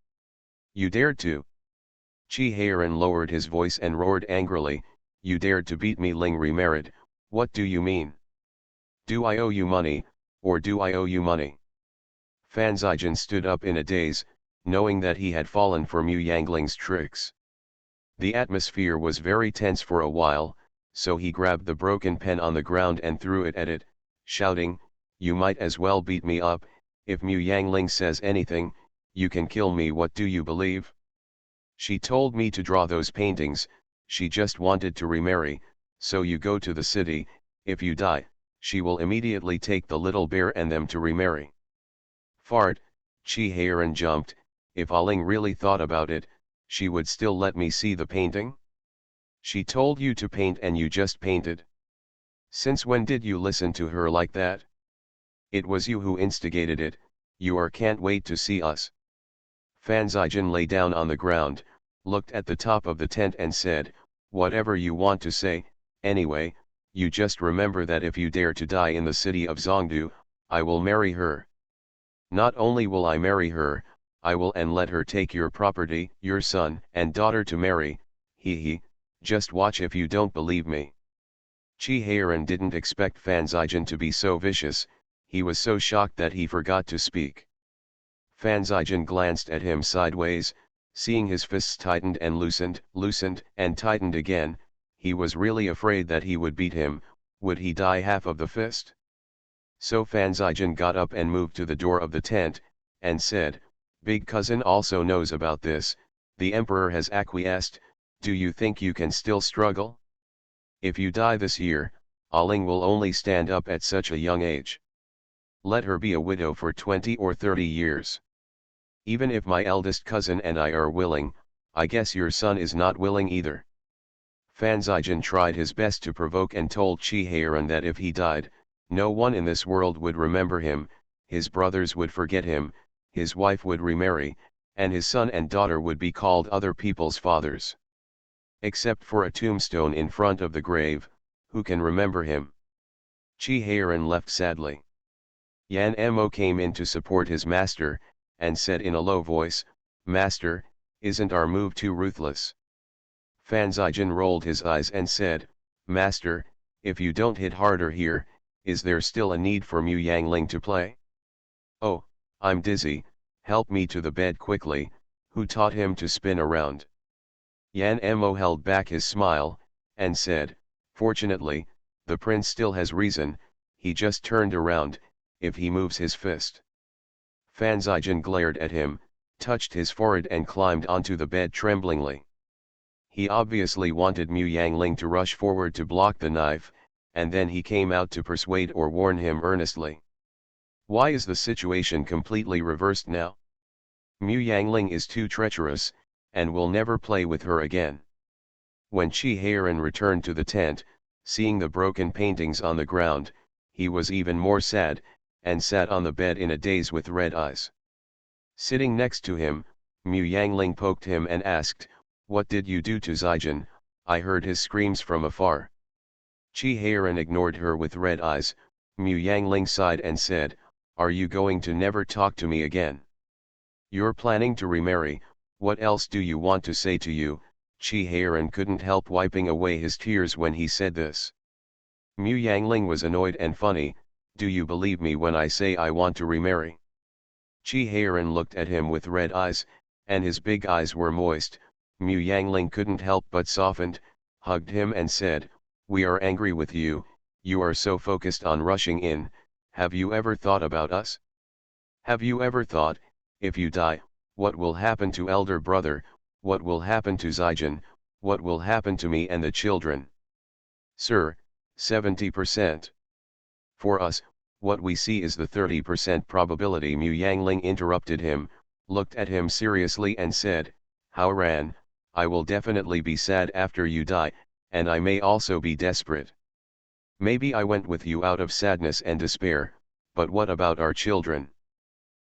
S1: You dared to." Chi Heiran lowered his voice and roared angrily, "You dared to beat me Ling remarried, what do you mean? Do I owe you money, or do I owe you money?" Fan Zijin stood up in a daze, knowing that he had fallen for Mu Yangling's tricks. The atmosphere was very tense for a while, so he grabbed the broken pen on the ground and threw it at it, shouting, "You might as well beat me up, if Mu Yangling says anything, you can kill me. What do you believe? She told me to draw those paintings, she just wanted to remarry, so you go to the city, if you die, she will immediately take the little bear and them to remarry. Fart, Chi Heiran jumped. If Aling really thought about it, she would still let me see the painting? She told you to paint and you just painted. Since when did you listen to her like that? It was you who instigated it, can't wait to see us. Fan Zijin lay down on the ground, looked at the top of the tent and said, whatever you want to say, anyway, you just remember that if you dare to die in the city of Zhongdu, I will marry her. Not only will I marry her, I will and let her take your property, your son and daughter to marry, just watch if you don't believe me. Chi Heiran didn't expect Fan Zijin to be so vicious, he was so shocked that he forgot to speak. Fan Zijin glanced at him sideways, seeing his fists tightened and loosened, and tightened again. He was really afraid that he would beat him. Would he die half of the fist? So Fan Zijin got up and moved to the door of the tent, and said, Big cousin also knows about this, the emperor has acquiesced, do you think you can still struggle? If you die this year, Aling will only stand up at such a young age. Let her be a widow for 20 or 30 years. Even if my eldest cousin and I are willing, I guess your son is not willing either. Fan Zijin tried his best to provoke and told Chi Heiran that if he died, no one in this world would remember him, his brothers would forget him, his wife would remarry, and his son and daughter would be called other people's fathers. Except for a tombstone in front of the grave, who can remember him? Chi Heiran left sadly. Yan Mo came in to support his master, and said in a low voice, Master, isn't our move too ruthless? Fan Zijin rolled his eyes and said, Master, if you don't hit harder here, is there still a need for Mu Yangling to play? Oh, I'm dizzy, help me to the bed quickly, who taught him to spin around? Yan Mo held back his smile, and said, Fortunately, the prince still has reason, he just turned around, if he moves his fist. Fan Zijin glared at him, touched his forehead and climbed onto the bed tremblingly. He obviously wanted Mu Yangling to rush forward to block the knife, and then he came out to persuade or warn him earnestly. Why is the situation completely reversed now? Mu Yangling is too treacherous, and will never play with her again. When Chi Heiran returned to the tent, seeing the broken paintings on the ground, he was even more sad, and sat on the bed in a daze with red eyes. Sitting next to him, Mu Yangling poked him and asked, What did you do to Zijin? I heard his screams from afar. Chi Heiran ignored her with red eyes. Mu Yangling sighed and said, Are you going to never talk to me again? You're planning to remarry, what else do you want to say to you? Chi Heiran couldn't help wiping away his tears when he said this. Mu Yangling was annoyed and funny, Do you believe me when I say I want to remarry? Chi Heiran looked at him with red eyes, and his big eyes were moist. Mu Yangling couldn't help but softened, hugged him and said, We are angry with you, you are so focused on rushing in, have you ever thought about us? Have you ever thought, if you die, what will happen to elder brother, what will happen to Zijin, what will happen to me and the children? Sir, 70%. For us, what we see is the 30% probability. Mu Yangling interrupted him, looked at him seriously and said, Haoran, I will definitely be sad after you die, and I may also be desperate. Maybe I went with you out of sadness and despair, but what about our children?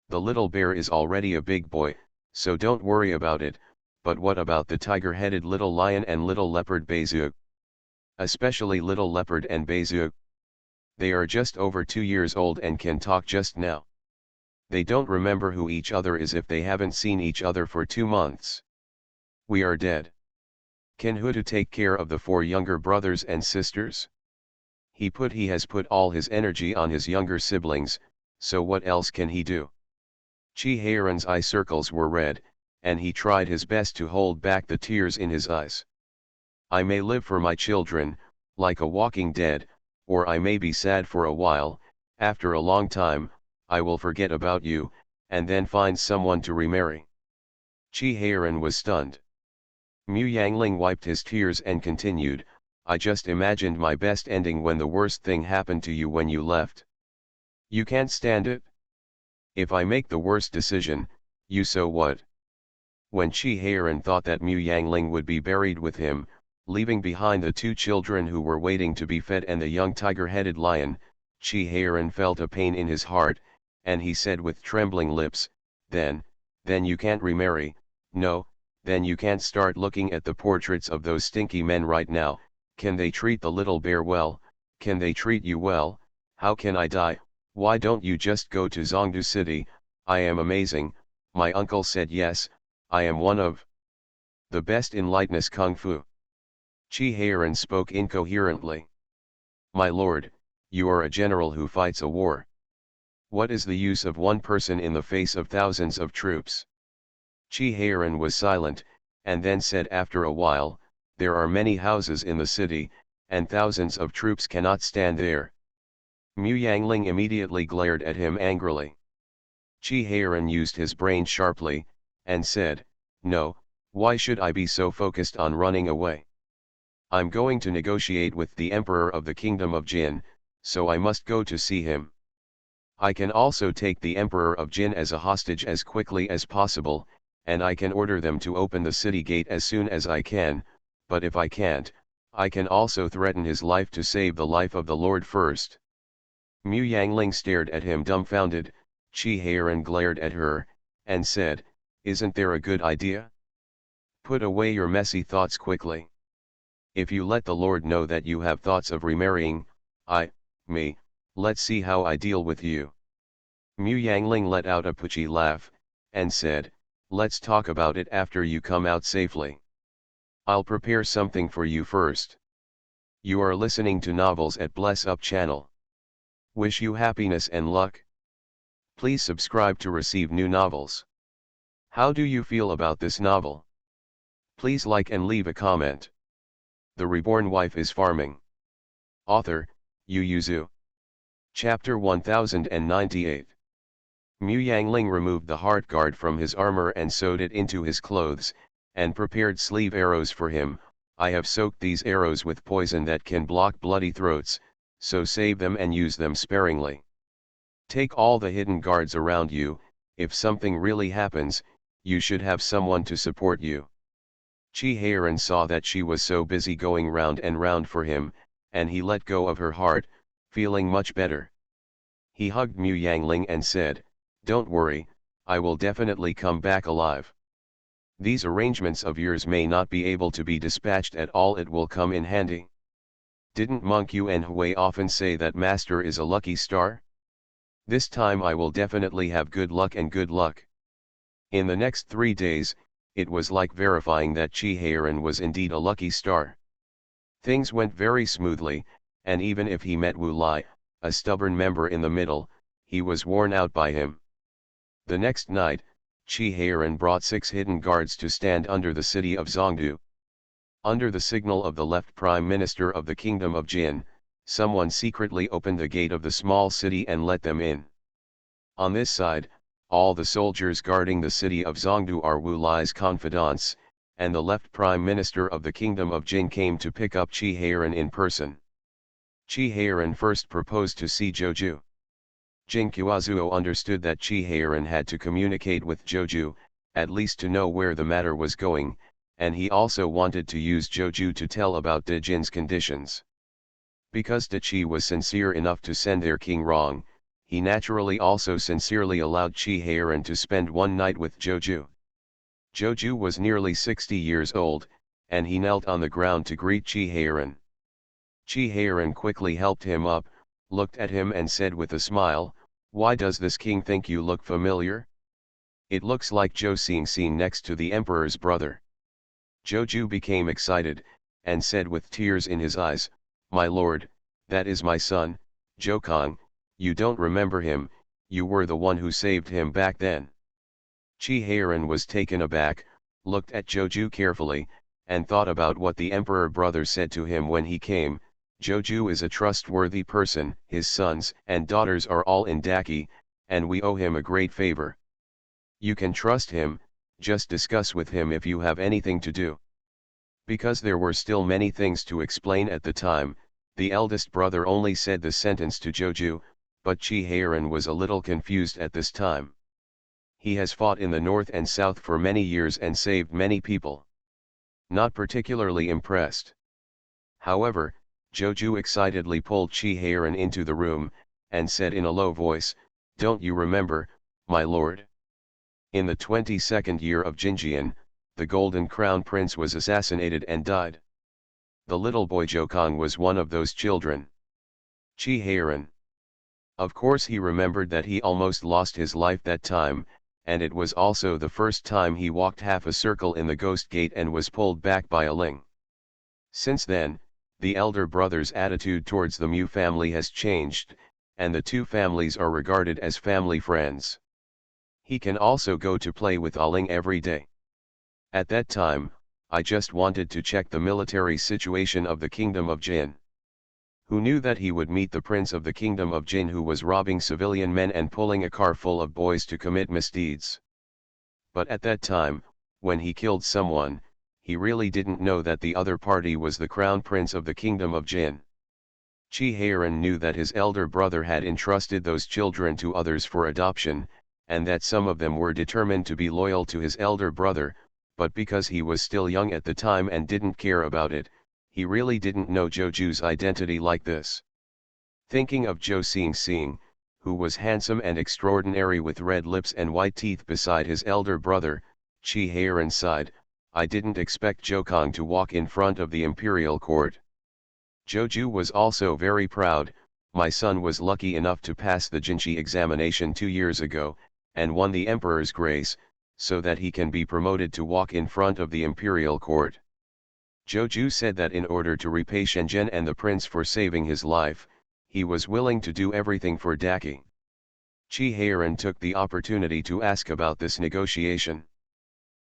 S1: The little bear is already a big boy, so don't worry about it, but what about the tiger-headed little lion and little leopard Beizhu? Especially little leopard and Beizhu. They are just over 2 years old and can talk just now. They don't remember who each other is if they haven't seen each other for 2 months. We are dead. Can Hutu take care of the 4 younger brothers and sisters? He has put all his energy on his younger siblings, so what else can he do? Chi Heiran's eye circles were red, and he tried his best to hold back the tears in his eyes. I may live for my children, like a walking dead, or I may be sad for a while, after a long time, I will forget about you, and then find someone to remarry. Chi Heiran was stunned. Mu Yangling wiped his tears and continued, I just imagined my best ending when the worst thing happened to you when you left. You can't stand it? If I make the worst decision, you so what? When Chi Heiran thought that Mu Yangling would be buried with him, leaving behind the two children who were waiting to be fed and the young tiger-headed lion, Chi Heiran felt a pain in his heart, and he said with trembling lips, then you can't remarry, no, then you can't start looking at the portraits of those stinky men right now. Can they treat the little bear well? Can they treat you well? How can I die? Why don't you just go to Zhongdu City? I am amazing. My uncle said yes, I am one of the best in lightness kung fu. Chi Heiran spoke incoherently. My lord, you are a general who fights a war. What is the use of one person in the face of thousands of troops? Chi Heiran was silent, and then said after a while, there are many houses in the city, and thousands of troops cannot stand there. Mu Yangling immediately glared at him angrily. Chi Heiran used his brain sharply, and said, no, why should I be so focused on running away? I'm going to negotiate with the Emperor of the Kingdom of Jin, so I must go to see him. I can also take the Emperor of Jin as a hostage as quickly as possible, and I can order them to open the city gate as soon as I can, but if I can't, I can also threaten his life to save the life of the Lord first. Mu Yangling stared at him dumbfounded. Chi Heiran glared at her, and said, isn't there a good idea? Put away your messy thoughts quickly. If you let the Lord know that you have thoughts of remarrying, let's see how I deal with you. Mu Yangling let out a putchy laugh, and said, let's talk about it after you come out safely. I'll prepare something for you first. You are listening to Novels at Bless Up channel. Wish you happiness and luck. Please subscribe to receive new novels. How do you feel about this novel? Please like and leave a comment. The Reborn Wife is Farming. Author, Yu Yuzu. Chapter 1098. Mu Yangling removed the heart guard from his armor and sewed it into his clothes, and prepared sleeve arrows for him. I have soaked these arrows with poison that can block bloody throats, so save them and use them sparingly. Take all the hidden guards around you. If something really happens, you should have someone to support you. Chi Heiran saw that she was so busy going round and round for him, and he let go of her heart, feeling much better. He hugged Mu Yangling and said, don't worry, I will definitely come back alive. These arrangements of yours may not be able to be dispatched at all, it will come in handy. Didn't Monk Yu and Hui often say that master is a lucky star? This time I will definitely have good luck and good luck. In the next 3 days, it was like verifying that Chi Heiran was indeed a lucky star. Things went very smoothly, and even if he met Wu Lai, a stubborn member in the middle, he was worn out by him. The next night, Chi Heiran brought 6 hidden guards to stand under the city of Zhongdu. Under the signal of the left Prime Minister of the Kingdom of Jin, someone secretly opened the gate of the small city and let them in. On this side, all the soldiers guarding the city of Zhongdu are Wu Lai's confidants, and the left Prime Minister of the Kingdom of Jin came to pick up Chi Heiran in person. Chi Heiran first proposed to see Joju. Jin Qiaozuo understood that Chi Heiran had to communicate with Joju, at least to know where the matter was going, and he also wanted to use Joju to tell about De Jin's conditions. Because De Qi was sincere enough to send their king wrong, he naturally also sincerely allowed Chi Heiran to spend one night with Joju. Joju was nearly 60 years old, and he knelt on the ground to greet Chi Heiran. Chi Heiran quickly helped him up, looked at him and said with a smile, why does this king think you look familiar? It looks like Zhou Xingxing next to the emperor's brother. Joju became excited, and said with tears in his eyes, my lord, that is my son, Joukong. You don't remember him, you were the one who saved him back then. Chi Heiran was taken aback, looked at Joju carefully, and thought about what the emperor brother said to him when he came. Joju is a trustworthy person, his sons and daughters are all in Daki, and we owe him a great favor. You can trust him, just discuss with him if you have anything to do. Because there were still many things to explain at the time, the eldest brother only said the sentence to Joju, but Chi Heiran was a little confused at this time. He has fought in the north and south for many years and saved many people. Not particularly impressed. However, Joju excitedly pulled Chi Heiran into the room, and said in a low voice, "Don't you remember, my lord? In the 22nd year of Jinjian, the Golden Crown Prince was assassinated and died. The little boy Jokang was one of those children." Chi Heiran. Of course he remembered that he almost lost his life that time, and it was also the first time he walked half a circle in the Ghost Gate and was pulled back by a Ling. Since then, the elder brother's attitude towards the Mu family has changed, and the two families are regarded as family friends. He can also go to play with Aling every day. At that time, I just wanted to check the military situation of the Kingdom of Jin. Who knew that he would meet the Prince of the Kingdom of Jin who was robbing civilian men and pulling a car full of boys to commit misdeeds? But at that time, when he killed someone, he really didn't know that the other party was the Crown Prince of the Kingdom of Jin. Chi Heiran knew that his elder brother had entrusted those children to others for adoption, and that some of them were determined to be loyal to his elder brother, but because he was still young at the time and didn't care about it, he really didn't know Joju's identity like this. Thinking of Jo Xing, who was handsome and extraordinary with red lips and white teeth beside his elder brother, Chi Heiran sighed, "I didn't expect Jokang to walk in front of the imperial court." Joju was also very proud. "My son was lucky enough to pass the Jinshi examination 2 years ago, and won the Emperor's grace, so that he can be promoted to walk in front of the imperial court." Joju said that in order to repay Shenzhen and the prince for saving his life, he was willing to do everything for Daki. Chi Heiran took the opportunity to ask about this negotiation.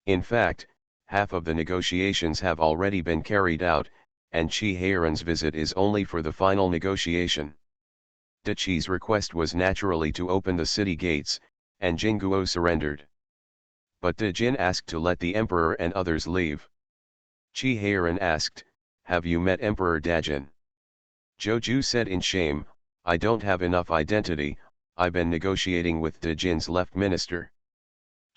S1: In fact, half of the negotiations have already been carried out, and Chi Heiran's visit is only for the final negotiation. Dachi's request was naturally to open the city gates, and Jinguo surrendered. But Dejin asked to let the emperor and others leave. Chi Heiran asked, "Have you met Emperor Dajin?" Joju said in shame, "I don't have enough identity, I've been negotiating with Dejin's left minister."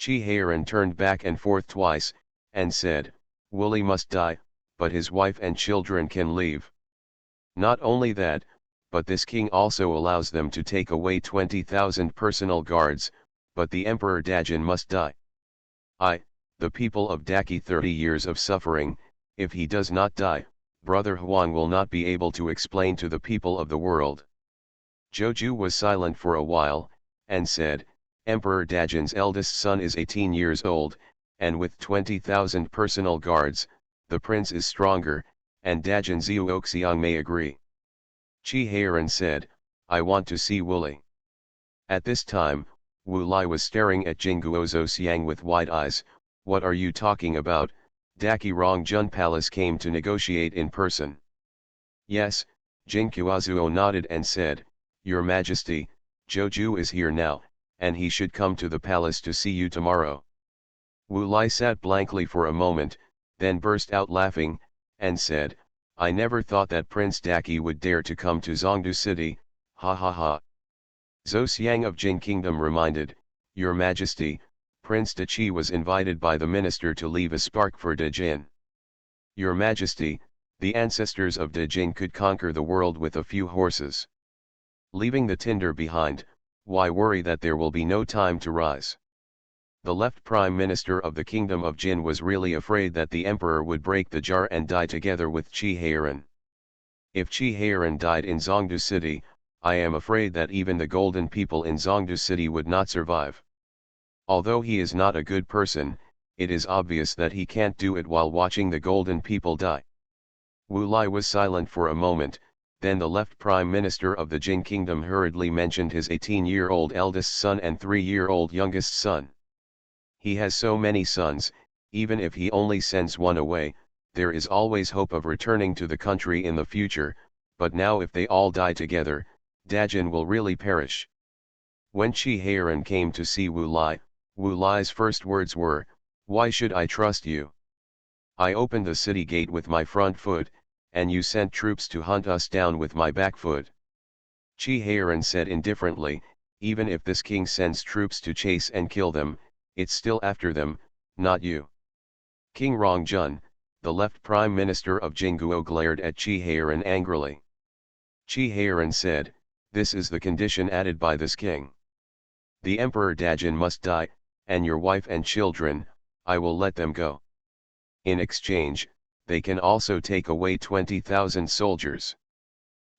S1: Chi Heiran turned back and forth twice, and said, "Wooly must die, but his wife and children can leave. Not only that, but this king also allows them to take away 20,000 personal guards, but the Emperor Dajin must die. The people of Daki 30 years of suffering, if he does not die, Brother Huang will not be able to explain to the people of the world." Joju was silent for a while, and said, "Emperor Dajin's eldest son is 18 years old, and with 20,000 personal guards, the prince is stronger, and Dajin Zhuoxiang may agree." Chi Heiran said, "I want to see Wooly." At this time, Wu Lai was staring at Jinguo Zhuoxiang with wide eyes. "What are you talking about? Daki Rongjun Palace came to negotiate in person." "Yes," Jinguo nodded and said, "Your Majesty, Joju is here now, and he should come to the palace to see you tomorrow." Wu Lai sat blankly for a moment, then burst out laughing, and said, "I never thought that Prince Daki would dare to come to Zhongdu City, ha ha ha." Zhuoxiang of Jin Kingdom reminded, "Your Majesty, Prince Dachi was invited by the minister to leave a spark for Dejin." "Your Majesty, the ancestors of Dejin could conquer the world with a few horses. Leaving the tinder behind, why worry that there will be no time to rise?" The left prime minister of the Kingdom of Jin was really afraid that the emperor would break the jar and die together with Chi Heiran. If Chi Heiran died in Zhongdu City, I am afraid that even the golden people in Zhongdu City would not survive. Although he is not a good person, it is obvious that he can't do it while watching the golden people die." Wu Lai was silent for a moment, then the left prime minister of the Jin Kingdom hurriedly mentioned his 18-year-old eldest son and 3-year-old youngest son. "He has so many sons, even if he only sends one away, there is always hope of returning to the country in the future, but now if they all die together, Dajin will really perish." When Chi Heiran came to see Wu Lai's first words were, "Why should I trust you? I opened the city gate with my front foot, and you sent troops to hunt us down with my back foot. Chi said indifferently, even if this king sends troops to chase and kill them, it's still after them, not you. King Rongjun, the left prime minister of Jingguo, glared at Chi angrily. Chi said, this is the condition added by this king. The Emperor Dajin must die, and your wife and children, I will let them go. In exchange, they can also take away 20,000 soldiers.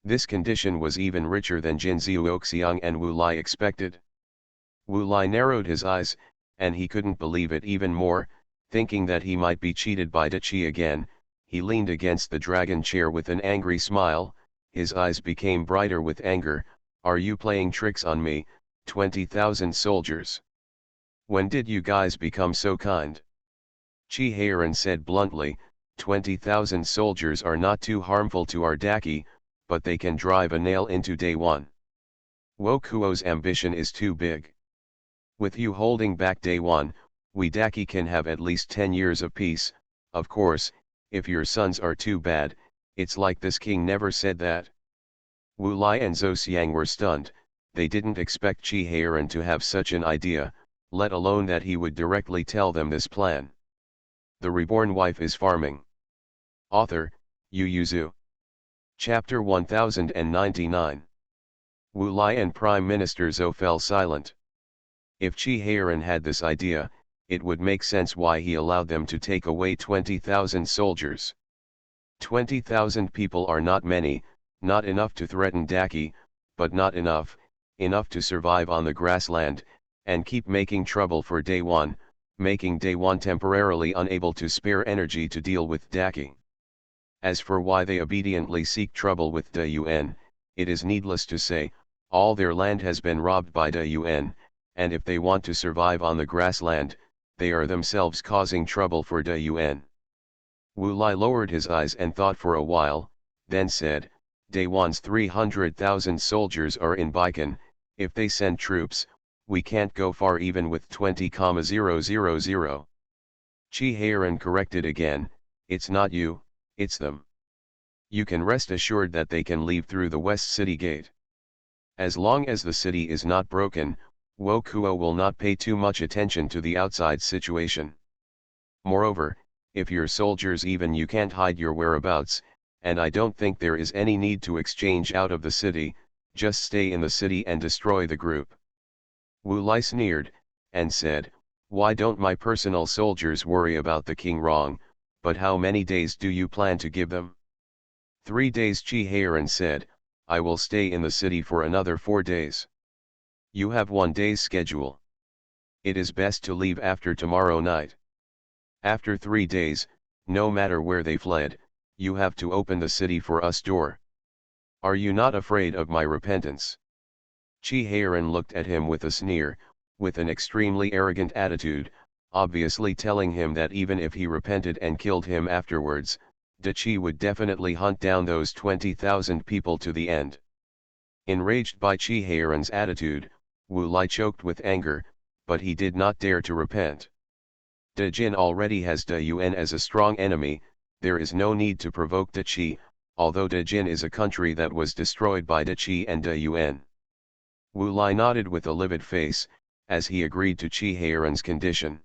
S1: This condition was even richer than Jin Zhuoxiang and Wu Lai expected. Wu Lai narrowed his eyes, and he couldn't believe it even more, thinking that he might be cheated by Da Qi again. He leaned against the dragon chair with an angry smile, his eyes became brighter with anger. Are you playing tricks on me, 20,000 soldiers? When did you guys become so kind? Chi said bluntly, 20,000 soldiers are not too harmful to our Daki, but they can drive a nail into day one. Wokuo's ambition is too big. With you holding back day one, we Daki can have at least 10 years of peace. Of course, if your sons are too bad, it's like this king never said that. Wu Lai and Zhou Xiang were stunned. They didn't expect Chi to have such an idea, let alone that he would directly tell them this plan. The Reborn Wife is Farming. Author, Yu Yuzu. Chapter 1099. Wu Lai and Prime Minister Zhou fell silent. If Chi had this idea, it would make sense why he allowed them to take away 20,000 soldiers. 20,000 people are not many, not enough to threaten Daki, but not enough to survive on the grassland, and keep making trouble for day one, making day one temporarily unable to spare energy to deal with Daki. As for why they obediently seek trouble with Da Yuan, it is needless to say, all their land has been robbed by Da Yuan, and if they want to survive on the grassland, they are themselves causing trouble for Da Yuan. Wu Lai lowered his eyes and thought for a while, then said, Day Yuan's 300,000 soldiers are in Baikan. If they send troops, we can't go far even with 20,000. Chi corrected again, it's not you, it's them. You can rest assured that they can leave through the west city gate. As long as the city is not broken, Wokuo will not pay too much attention to the outside situation. Moreover, if your soldiers even you can't hide your whereabouts, and I don't think there is any need to exchange out of the city, just stay in the city and destroy the group. Wu Lai sneered, and said, why don't my personal soldiers worry about the king wrong, but how many days do you plan to give them? 3 days. Chi said, I will stay in the city for another 4 days. You have 1 day's schedule. It is best to leave after tomorrow night. After 3 days, no matter where they fled, you have to open the city for us door. Are you not afraid of my repentance? Chi looked at him with a sneer, with an extremely arrogant attitude, obviously telling him that even if he repented and killed him afterwards, Da Qi would definitely hunt down those 20,000 people to the end. Enraged by Chi attitude, Wu Lai choked with anger, but he did not dare to repent. Da Jin already has Da Yuan as a strong enemy, there is no need to provoke Da Qi, although Da Jin is a country that was destroyed by Da Qi and Da Yuan. Wu Lai nodded with a livid face, as he agreed to Chi condition.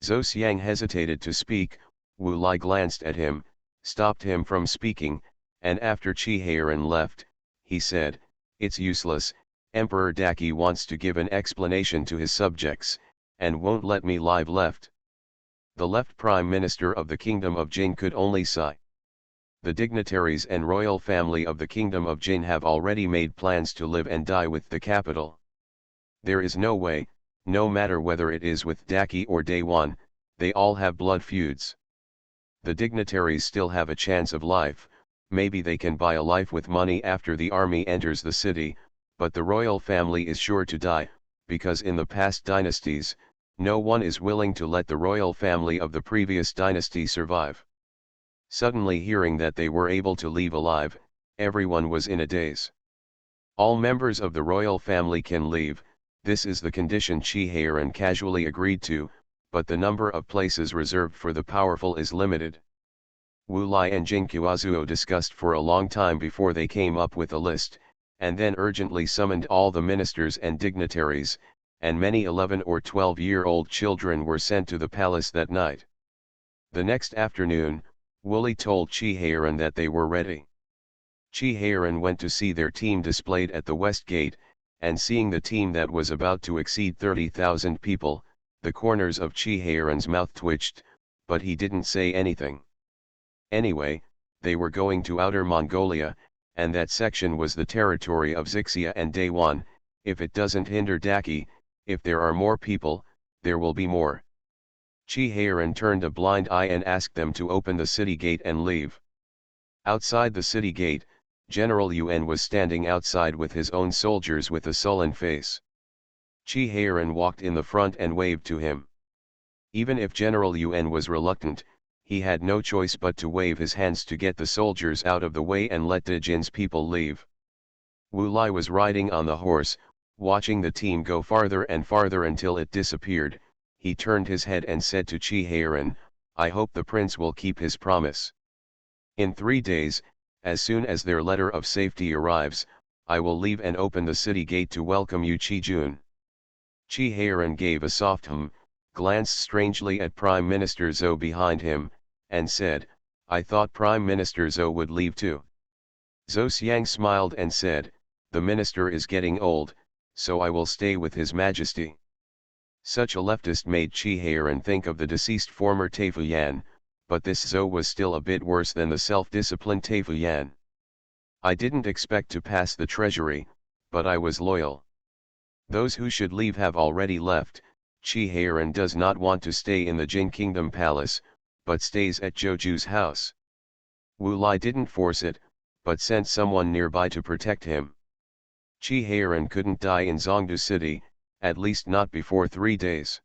S1: Zhou Xiang hesitated to speak. Wu Lai glanced at him, stopped him from speaking, and after Chi left, he said, it's useless, Emperor Daki wants to give an explanation to his subjects, and won't let me live left. The left prime minister of the kingdom of Jin could only sigh. The dignitaries and royal family of the kingdom of Jin have already made plans to live and die with the capital. There is no way, no matter whether it is with Daki or Day One, they all have blood feuds. The dignitaries still have a chance of life, maybe they can buy a life with money after the army enters the city, but the royal family is sure to die, because in the past dynasties, no one is willing to let the royal family of the previous dynasty survive. Suddenly hearing that they were able to leave alive, everyone was in a daze. All members of the royal family can leave, this is the condition Chi casually agreed to, but the number of places reserved for the powerful is limited. Wu Lai and Jingqiaozuo discussed for a long time before they came up with a list, and then urgently summoned all the ministers and dignitaries, and many 11 or 12-year-old children were sent to the palace that night. The next afternoon, Wu Li told Qi Heiran that they were ready. Qi Heiran went to see their team displayed at the west gate, and seeing the team that was about to exceed 30,000 people, the corners of Qi Heiran's mouth twitched, but he didn't say anything. Anyway, they were going to Outer Mongolia, and that section was the territory of Xixia and Dayuan. If it doesn't hinder Daki, if there are more people, there will be more. Qi Heiran turned a blind eye and asked them to open the city gate and leave. Outside the city gate, General Yuan was standing outside with his own soldiers with a sullen face. Qi Heiran walked in the front and waved to him. Even if General Yuan was reluctant, he had no choice but to wave his hands to get the soldiers out of the way and let De Jin's people leave. Wu Lai was riding on the horse, watching the team go farther and farther until it disappeared. He turned his head and said to Qi Heiran, "I hope the prince will keep his promise. In 3 days, as soon as their letter of safety arrives, I will leave and open the city gate to welcome you, Qi Jun." Qi Heiran gave a soft hum, glanced strangely at Prime Minister Zhou behind him, and said, "I thought Prime Minister Zhou would leave too." Zhou Xiang smiled and said, "The minister is getting old, so I will stay with His Majesty." Such a leftist made Qi Heiran think of the deceased former Taifu Yan, but this Zhou was still a bit worse than the self-disciplined Taifu Yan. "I didn't expect to pass the treasury, but I was loyal. Those who should leave have already left." Qi Heiran does not want to stay in the Jin Kingdom Palace, but stays at Zhouju's house. Wu Lai didn't force it, but sent someone nearby to protect him. Qi Heiran couldn't die in Zhongdu City, at least not before 3 days.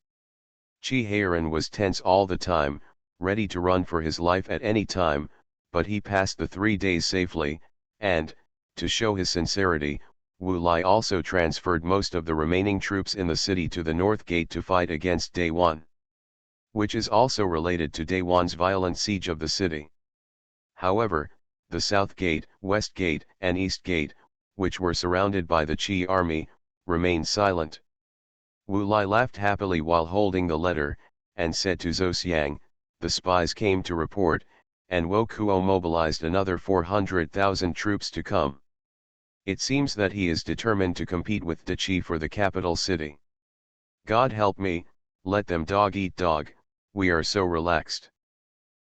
S1: Qi Heiran was tense all the time, ready to run for his life at any time, but he passed the 3 days safely, and, to show his sincerity, Wu Lai also transferred most of the remaining troops in the city to the North Gate to fight against Dayuan, which is also related to Dayuan's violent siege of the city. However, the South Gate, West Gate, and East Gate, which were surrounded by the Qi army, remained silent. Wu Lai laughed happily while holding the letter, and said to Zhou Xiang, "The spies came to report, and Wo Kuo mobilized another 400,000 troops to come. It seems that he is determined to compete with De Qi for the capital city. God help me, let them dog eat dog, we are so relaxed."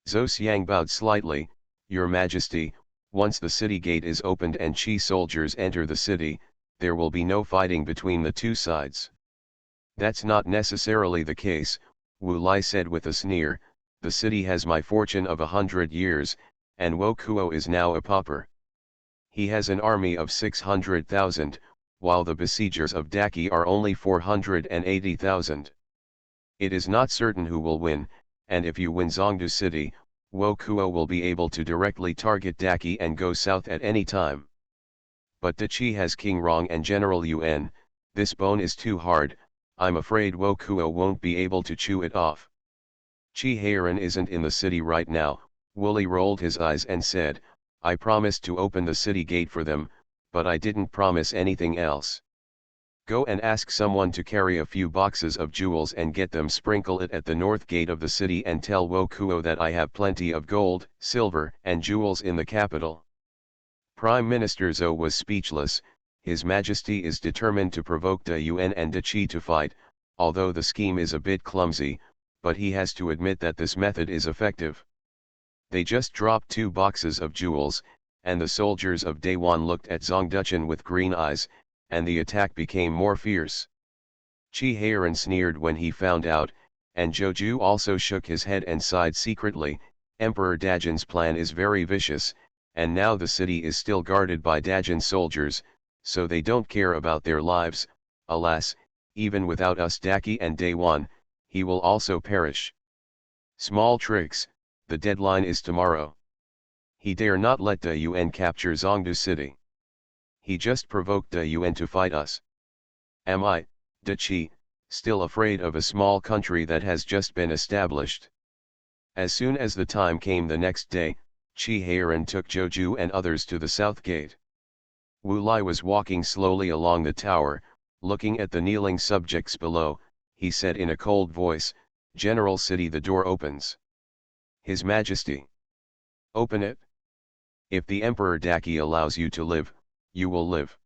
S1: Zhou Xiang bowed slightly, "Your Majesty, once the city gate is opened and Qi soldiers enter the city, there will be no fighting between the two sides." "That's not necessarily the case," Wu Lai said with a sneer. "The city has my fortune of 100 years, and Wo Kuo is now a pauper. He has an army of 600,000, while the besiegers of Daki are only 480,000. It is not certain who will win, and if you win Zhongdu City, Wo Kuo will be able to directly target Daki and go south at any time. But De Qi has King Rong and General Yuan, this bone is too hard, I'm afraid Wo Kuo won't be able to chew it off." Qi Heiran isn't in the city right now. Wu Li rolled his eyes and said, "I promised to open the city gate for them, but I didn't promise anything else. Go and ask someone to carry a few boxes of jewels and get them sprinkle it at the north gate of the city and tell Wo Kuo that I have plenty of gold, silver, and jewels in the capital." Prime Minister Zhou was speechless. His Majesty is determined to provoke De Yuan and De Qi to fight, although the scheme is a bit clumsy, but he has to admit that this method is effective. They just dropped 2 boxes of jewels, and the soldiers of Dayuan looked at Zongduchen with green eyes, and the attack became more fierce. Qi Heiran sneered when he found out, and Zhouju also shook his head and sighed secretly. Emperor Dajin's plan is very vicious, and now the city is still guarded by Dajin soldiers, so they don't care about their lives. Alas, even without us Daki and Dayuan, he will also perish. Small tricks, the deadline is tomorrow. He dare not let De Yuan capture Zhongdu City. He just provoked De Yuan to fight us. Am I, De Qi, still afraid of a small country that has just been established. As soon as the time came the next day, Chi Heiran took Joju and others to the south gate. Wu Lai was walking slowly along the tower, looking at the kneeling subjects below. He said in a cold voice, "General City, the door opens." His Majesty. Open it. If the Emperor Daki allows you to live, you will live.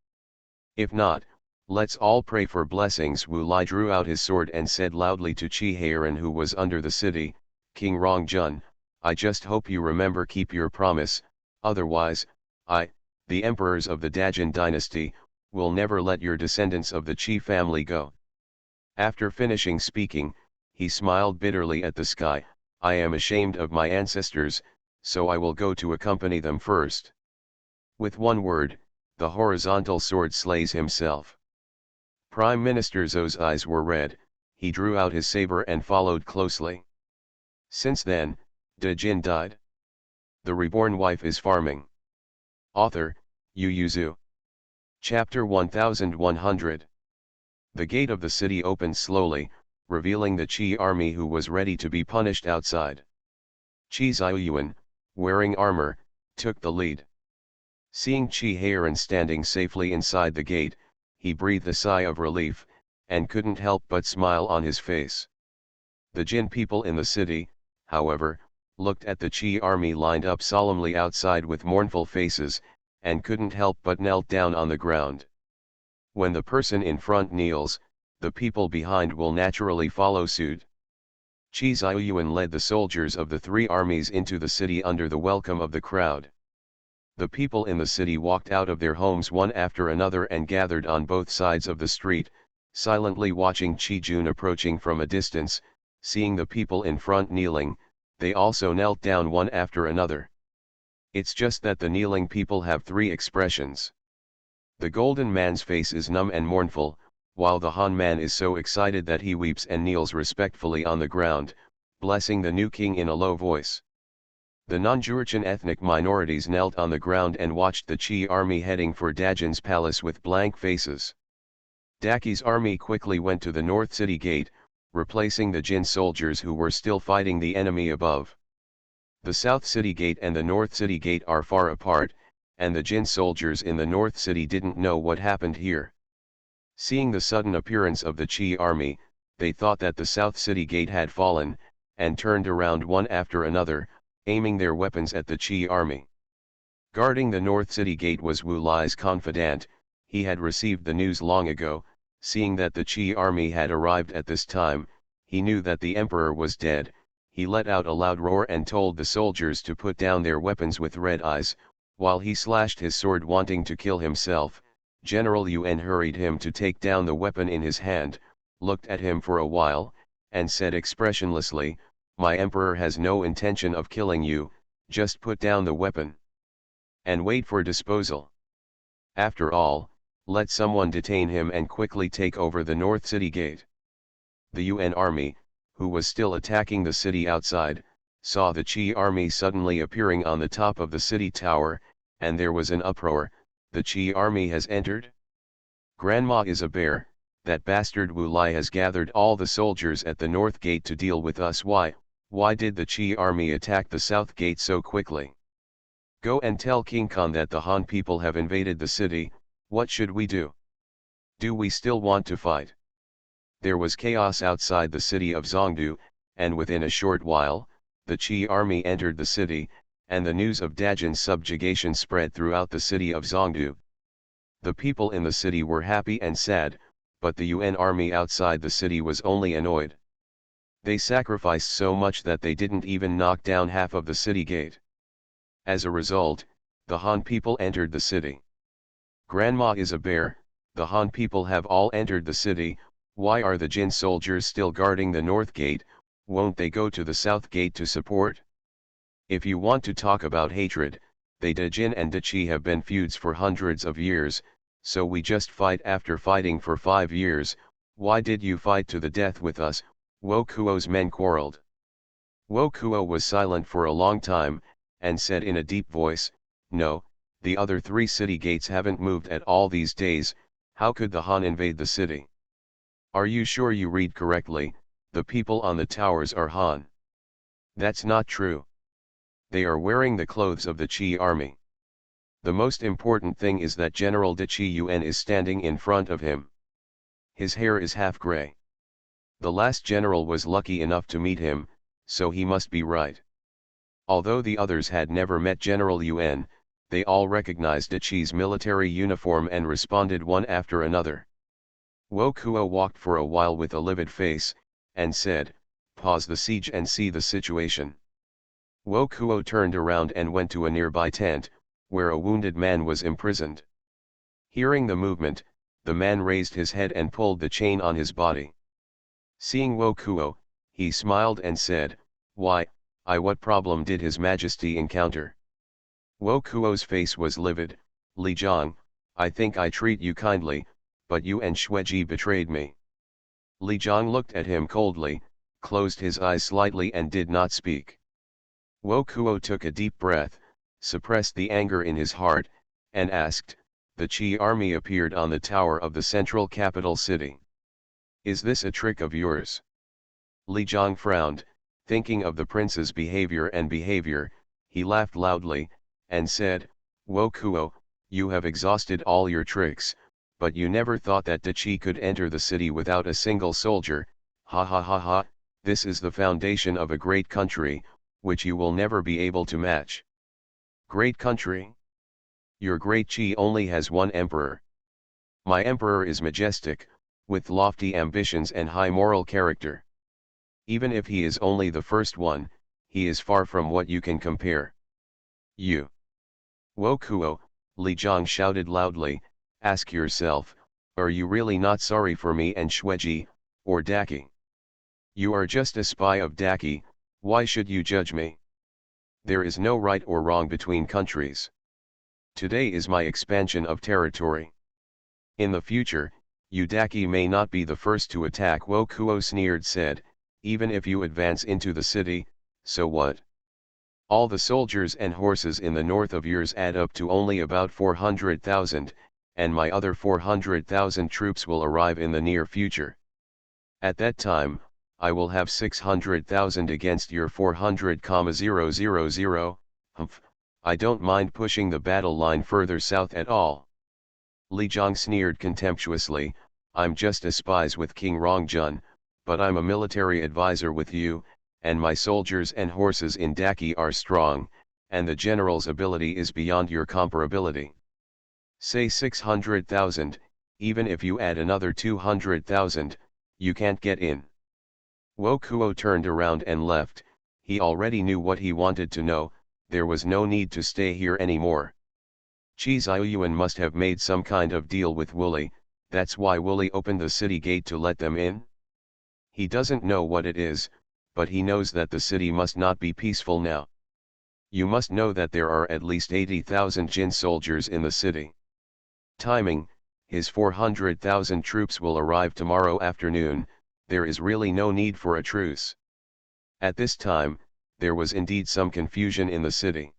S1: If not, let's all pray for blessings. Wu Lai drew out his sword and said loudly to Chi Heiran, who was under the city, "King Rongjun, I just hope you remember, keep your promise, otherwise, the emperors of the Dajin dynasty, will never let your descendants of the Qi family go." After finishing speaking, he smiled bitterly at the sky. "I am ashamed of my ancestors, so I will go to accompany them first." With one word, the horizontal sword slays himself. Prime Minister Zhou's eyes were red. He drew out his saber and followed closely. Since then, De Jin died. The reborn wife is farming. Author, Yu Yuzu. Chapter 1100. The gate of the city opened slowly, revealing the Qi army, who was ready to be punished outside. Qi Ziyuan, wearing armor, took the lead. Seeing Qi Heiran standing safely inside the gate, he breathed a sigh of relief, and couldn't help but smile on his face. The Jin people in the city, however, looked at the Qi army lined up solemnly outside with mournful faces, and couldn't help but knelt down on the ground. When the person in front kneels, the people behind will naturally follow suit. Qi Ziyuan led the soldiers of the three armies into the city under the welcome of the crowd. The people in the city walked out of their homes one after another and gathered on both sides of the street, silently watching Qi Jun approaching from a distance. Seeing the people in front kneeling, they also knelt down one after another. It's just that the kneeling people have three expressions. The golden man's face is numb and mournful, while the Han man is so excited that he weeps and kneels respectfully on the ground, blessing the new king in a low voice. The non-Jurchen ethnic minorities knelt on the ground and watched the Qi army heading for Dajin's palace with blank faces. Daki's army quickly went to the north city gate, replacing the Jin soldiers who were still fighting the enemy above. The south city gate and the north city gate are far apart, and the Jin soldiers in the north city didn't know what happened here. Seeing the sudden appearance of the Qi army, they thought that the south city gate had fallen, and turned around one after another, aiming their weapons at the Qi army. Guarding the north city gate was Wu Lai's confidant. He had received the news long ago. Seeing that the Qi army had arrived at this time, he knew that the emperor was dead. He let out a loud roar and told the soldiers to put down their weapons with red eyes. While he slashed his sword wanting to kill himself, General Yuan hurried him to take down the weapon in his hand, looked at him for a while, and said expressionlessly, "My emperor has no intention of killing you, just put down the weapon. And wait for disposal. After all, let someone detain him and quickly take over the north city gate." The Yuan army, who was still attacking the city outside, saw the Qi army suddenly appearing on the top of the city tower, and there was an uproar. "The Qi army has entered? Grandma is a bear, that bastard Wu Lai has gathered all the soldiers at the north gate to deal with us. Why did the Qi army attack the south gate so quickly? Go and tell King Khan that the Han people have invaded the city. What should we do? Do we still want to fight?" There was chaos outside the city of Zhongdu, and within a short while, the Qi army entered the city, and the news of Dajin's subjugation spread throughout the city of Zhongdu. The people in the city were happy and sad, but the Yuan army outside the city was only annoyed. They sacrificed so much that they didn't even knock down half of the city gate. As a result, the Han people entered the city. Grandma is a bear, the Han people have all entered the city. Why are the Jin soldiers still guarding the north gate? Won't they go to the south gate to support? If you want to talk about hatred, they De Jin and De Qi have been feuds for hundreds of years, so we just fight after fighting for 5 years. Why did you fight to the death with us? Wo Kuo's men quarreled. Wo Kuo was silent for a long time, and said in a deep voice, "No, the other 3 city gates haven't moved at all these days. How could the Han invade the city?" Are you sure you read correctly? The people on the towers are Han. That's not true. They are wearing the clothes of the Qi army. The most important thing is that General de Qi Yuan is standing in front of him. His hair is half gray. The last general was lucky enough to meet him, so he must be right. Although the others had never met General Yuan, they all recognized de Qi's military uniform and responded one after another. Wo Kuo walked for a while with a livid face, and said, "Pause the siege and see the situation." Wo Kuo turned around and went to a nearby tent, where a wounded man was imprisoned. Hearing the movement, the man raised his head and pulled the chain on his body. Seeing Wo Kuo, he smiled and said, "Why, what problem did His Majesty encounter?" Wo Kuo's face was livid. "Li Zhang, I think I treat you kindly, but you and Xueji betrayed me." Li Zhang looked at him coldly, closed his eyes slightly and did not speak. Wo Kuo took a deep breath, suppressed the anger in his heart, and asked, "The Qi army appeared on the tower of the central capital city. Is this a trick of yours?" Li Zhang frowned, thinking of the prince's behavior, he laughed loudly, and said, "Wo Kuo, you have exhausted all your tricks, but you never thought that de Qi could enter the city without a single soldier, ha ha ha ha, this is the foundation of a great country, which you will never be able to match." "Great country? Your great Qi only has one emperor. My emperor is majestic, with lofty ambitions and high moral character. Even if he is only the first one, he is far from what you can compare. You." "Wo Kuo," Li Zhang shouted loudly, "ask yourself, are you really not sorry for me and Xueji, or Daqi? You are just a spy of Daqi, why should you judge me? There is no right or wrong between countries. Today is my expansion of territory. In the future, you Daqi may not be the first to attack." Wo Kuo sneered said, "Even if you advance into the city, so what? All the soldiers and horses in the north of yours add up to only about 400,000, and my other 400,000 troops will arrive in the near future. At that time, I will have 600,000 against your 400,000. Humph, I don't mind pushing the battle line further south at all." Li Zhang sneered contemptuously, "I'm just a spy with King Rongjun, but I'm a military advisor with you, and my soldiers and horses in Daqi are strong, and the general's ability is beyond your comparability. Say 600,000, even if you add another 200,000, you can't get in." Wo Kuo turned around and left. He already knew what he wanted to know, there was no need to stay here anymore. Qi Ziyuan must have made some kind of deal with Wooly, that's why Wooly opened the city gate to let them in? He doesn't know what it is, but he knows that the city must not be peaceful now. You must know that there are at least 80,000 Jin soldiers in the city. Timing, his 400,000 troops will arrive tomorrow afternoon, there is really no need for a truce. At this time, there was indeed some confusion in the city.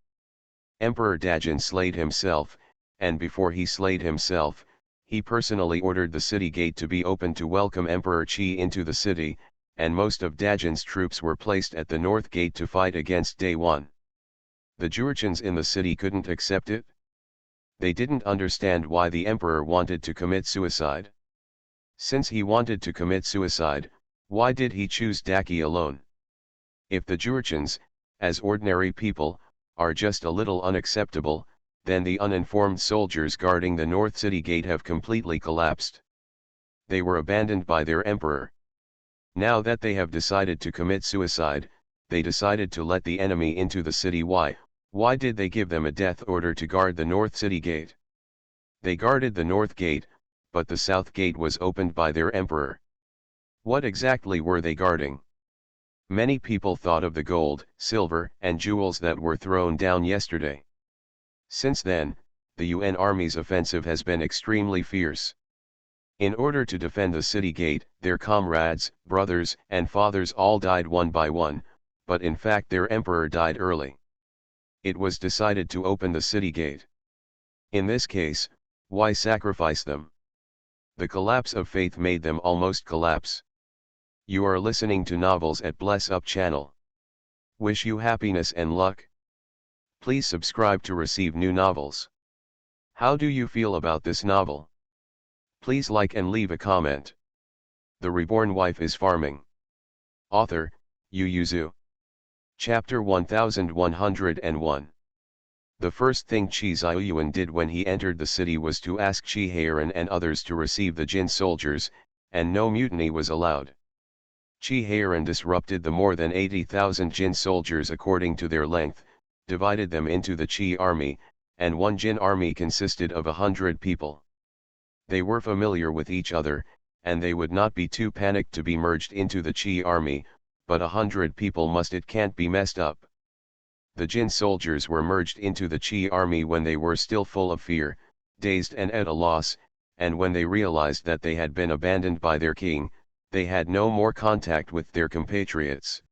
S1: Emperor Dajin slayed himself, and before he slayed himself, he personally ordered the city gate to be opened to welcome Emperor Qi into the city, and most of Dajin's troops were placed at the north gate to fight against Day One. The Jurchens in the city couldn't accept it. They didn't understand why the emperor wanted to commit suicide. Since he wanted to commit suicide, why did he choose Daqi alone? If the Jurchens, as ordinary people, are just a little unacceptable, then the uninformed soldiers guarding the north city gate have completely collapsed. They were abandoned by their emperor. Now that they have decided to commit suicide, they decided to let the enemy into the city. Why did they give them a death order to guard the north city gate? They guarded the north gate, but the south gate was opened by their emperor. What exactly were they guarding? Many people thought of the gold, silver, and jewels that were thrown down yesterday. Since then, the UN army's offensive has been extremely fierce. In order to defend the city gate, their comrades, brothers, and fathers all died one by one, but in fact their emperor died early. It was decided to open the city gate. In this case, why sacrifice them? The collapse of faith made them almost collapse. You are listening to Novels at Bless Up channel. Wish you happiness and luck. Please subscribe to receive new novels. How do you feel about this novel? Please like and leave a comment. The Reborn Wife is Farming. Author, Yu Yuzu. Chapter 1101. The first thing Chi Xiaoyuan did when he entered the city was to ask Chi Heiran and others to receive the Jin soldiers, and no mutiny was allowed. Chi Heiran disrupted the more than 80,000 Jin soldiers according to their length, divided them into the Chi army, and one Jin army consisted of 100 people. They were familiar with each other, and they would not be too panicked to be merged into the Chi army, but 100 people it can't be messed up. The Jin soldiers were merged into the Chi army when they were still full of fear, dazed and at a loss, and when they realized that they had been abandoned by their king, they had no more contact with their compatriots.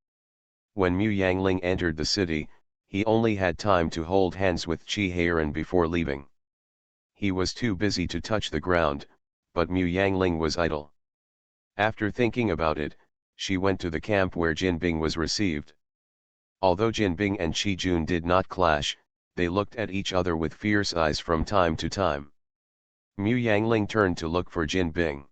S1: When Mu Yangling entered the city, he only had time to hold hands with Chi Heiran before leaving. He was too busy to touch the ground, but Mu Yangling was idle. After thinking about it, she went to the camp where Jin Bing was received. Although Jin Bing and Chi Jun did not clash, they looked at each other with fierce eyes from time to time. Mu Yangling turned to look for Jin Bing.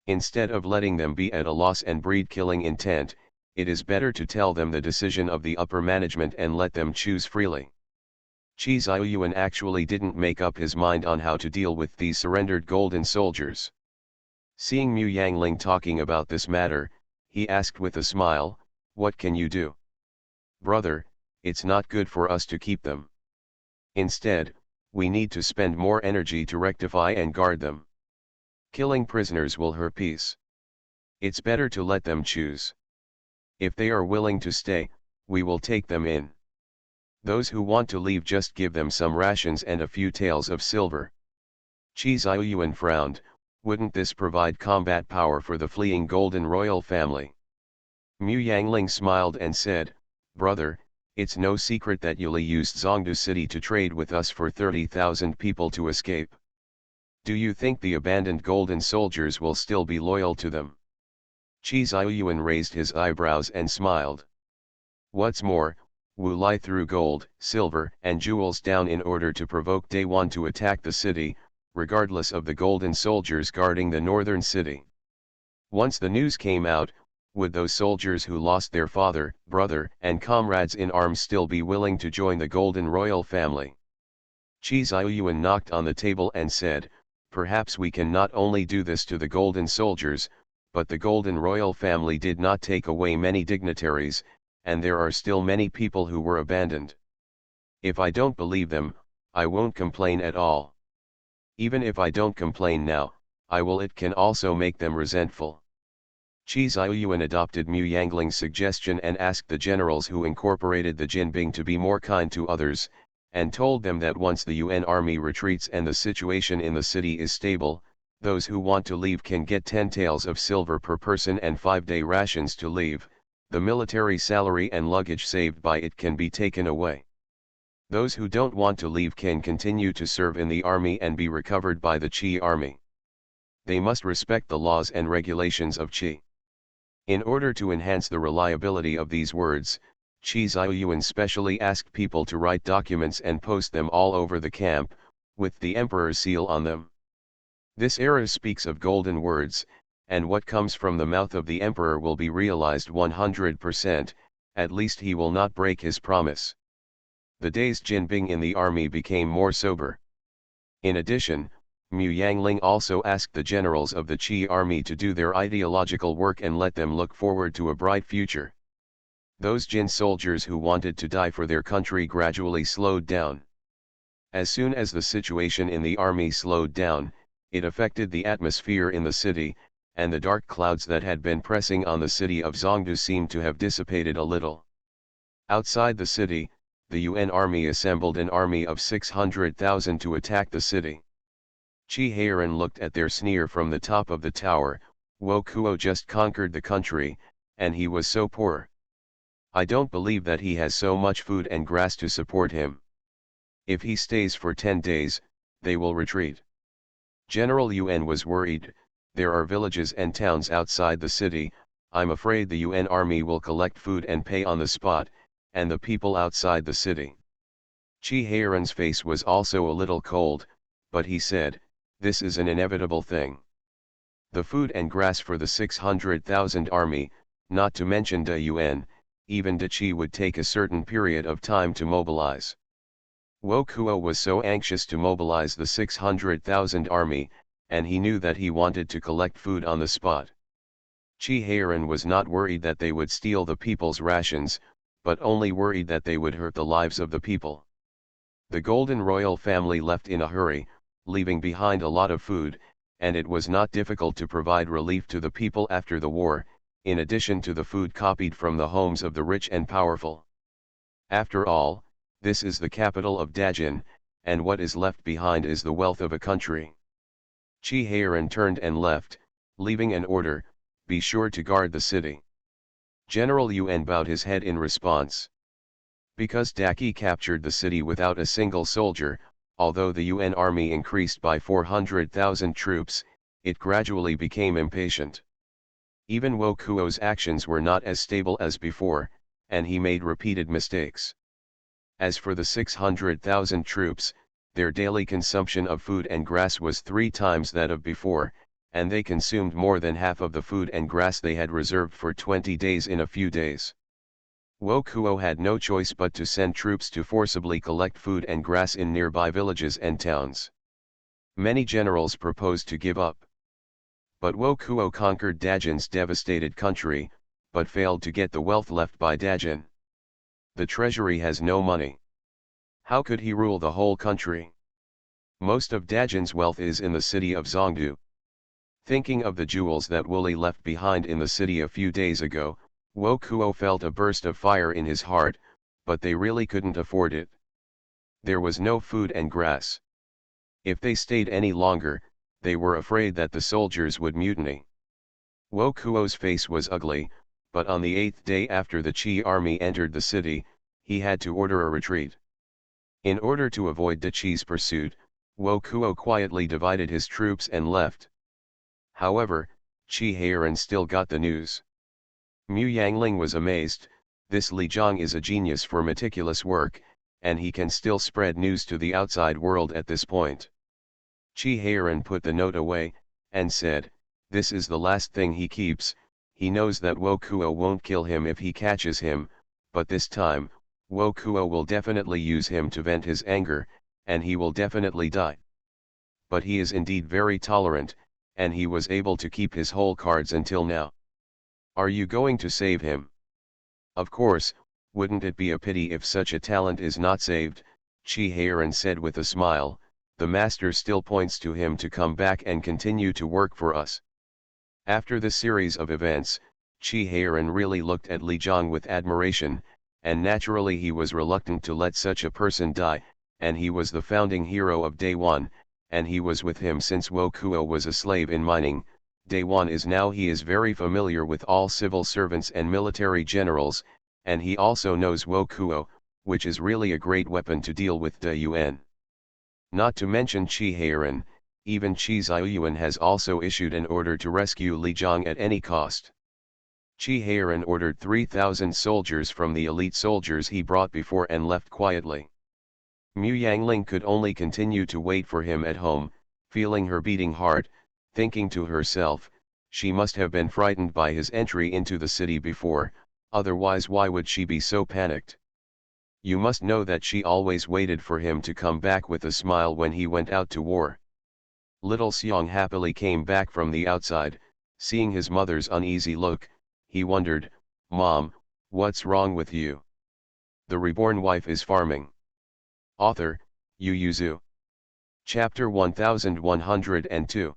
S1: Instead of letting them be at a loss and breed killing intent, it is better to tell them the decision of the upper management and let them choose freely. Chi Xiaoyuan actually didn't make up his mind on how to deal with these surrendered golden soldiers. Seeing Mu Yangling talking about this matter, he asked with a smile, "What can you do?" "Brother, it's not good for us to keep them. Instead, we need to spend more energy to rectify and guard them. Killing prisoners will hurt peace. It's better to let them choose. If they are willing to stay, we will take them in. Those who want to leave, just give them some rations and a few taels of silver." Chi Xiaoyuan frowned. Wouldn't this provide combat power for the fleeing golden royal family? Mu Yangling smiled and said, "Brother, it's no secret that Yuli used Zhongdu City to trade with us for 30,000 people to escape. Do you think the abandoned golden soldiers will still be loyal to them?" Chi Xiaoyuan raised his eyebrows and smiled. "What's more, Wu Lai threw gold, silver, and jewels down in order to provoke Daywan to attack the city, regardless of the golden soldiers guarding the northern city. Once the news came out, would those soldiers who lost their father, brother, and comrades in arms still be willing to join the golden royal family?" Chi Xiaoyuan knocked on the table and said, "Perhaps we can not only do this to the golden soldiers, but the golden royal family did not take away many dignitaries, and there are still many people who were abandoned. If I don't believe them, I won't complain at all. Even if I don't complain now, it can also make them resentful." Chi Xiaoyuan adopted Mu Yangling's suggestion and asked the generals who incorporated the Jin Bing to be more kind to others, and told them that once the UN army retreats and the situation in the city is stable, those who want to leave can get 10 taels of silver per person and 5-day rations to leave. The military salary and luggage saved by it can be taken away. Those who don't want to leave can continue to serve in the army and be recovered by the Chi army. They must respect the laws and regulations of Chi. In order to enhance the reliability of these words, Chi Xiaoyuan specially asked people to write documents and post them all over the camp, with the emperor's seal on them. This era speaks of golden words, and what comes from the mouth of the emperor will be realized 100%, at least he will not break his promise. The dazed Jin Bing in the army became more sober. In addition, Mu Yangling also asked the generals of the Qi army to do their ideological work and let them look forward to a bright future. Those Jin soldiers who wanted to die for their country gradually slowed down. As soon as the situation in the army slowed down, it affected the atmosphere in the city, and the dark clouds that had been pressing on the city of Zhongdu seemed to have dissipated a little. Outside the city, the UN army assembled an army of 600,000 to attack the city. Chi Heiran looked at their sneer from the top of the tower. Wo Kuo just conquered the country, and he was so poor. I don't believe that he has so much food and grass to support him. If he stays for 10 days, they will retreat. General UN was worried, there are villages and towns outside the city, I'm afraid the UN army will collect food and pay on the spot, and the people outside the city. Chi Heiran's face was also a little cold, but he said, this is an inevitable thing. The food and grass for the 600,000 army, not to mention the UN, even the Chi would take a certain period of time to mobilize. Wo Kuo was so anxious to mobilize the 600,000 army, and he knew that he wanted to collect food on the spot. Chi Heiran was not worried that they would steal the people's rations, but only worried that they would hurt the lives of the people. The Golden Royal family left in a hurry, leaving behind a lot of food, and it was not difficult to provide relief to the people after the war, in addition to the food copied from the homes of the rich and powerful. After all, this is the capital of Dajin, and what is left behind is the wealth of a country. Chi Heiran turned and left, leaving an order, be sure to guard the city. General Yuan bowed his head in response. Because Daki captured the city without a single soldier, although the UN army increased by 400,000 troops, it gradually became impatient. Even Wo Kuo's actions were not as stable as before, and he made repeated mistakes. As for the 600,000 troops, their daily consumption of food and grass was 3 times that of before, and they consumed more than half of the food and grass they had reserved for 20 days in a few days. Wo Kuo had no choice but to send troops to forcibly collect food and grass in nearby villages and towns. Many generals proposed to give up. But Wo Kuo conquered Dajin's devastated country, but failed to get the wealth left by Dajin. The treasury has no money. How could he rule the whole country? Most of Dajin's wealth is in the city of Zhongdu. Thinking of the jewels that Wooly left behind in the city a few days ago, Wo Kuo felt a burst of fire in his heart, but they really couldn't afford it. There was no food and grass. If they stayed any longer, they were afraid that the soldiers would mutiny. Wo Kuo's face was ugly, but on the 8th day after the Qi army entered the city, he had to order a retreat. In order to avoid the Qi's pursuit, Wo Kuo quietly divided his troops and left. However, Qi Heiran still got the news. Mu Yangling was amazed, this Li Zhang is a genius for meticulous work, and he can still spread news to the outside world at this point. Qi Heiran put the note away, and said, this is the last thing he keeps. He knows that Wo Kuo won't kill him if he catches him, but this time, Wo Kuo will definitely use him to vent his anger, and he will definitely die. But he is indeed very tolerant, and he was able to keep his whole cards until now. Are you going to save him? Of course, wouldn't it be a pity if such a talent is not saved, Qi Heiran said with a smile, the master still points to him to come back and continue to work for us. After the series of events, Qi Heiran really looked at Li Zhang with admiration, and naturally he was reluctant to let such a person die, and he was the founding hero of Day One, and he was with him since Wo Kuo was a slave in mining. Day One is now he is very familiar with all civil servants and military generals, and he also knows Wo Kuo, which is really a great weapon to deal with the UN. Not to mention Qi Heiran, even Qi Ziyuan has also issued an order to rescue Li Zhang at any cost. Qi Heiran ordered 3,000 soldiers from the elite soldiers he brought before and left quietly. Mu Yangling could only continue to wait for him at home, feeling her beating heart, thinking to herself, she must have been frightened by his entry into the city before, otherwise why would she be so panicked? You must know that she always waited for him to come back with a smile when he went out to war. Little Xiang happily came back from the outside, seeing his mother's uneasy look, he wondered, Mom, what's wrong with you? The reborn wife is farming. Author, Yu Zhu. Chapter 1102.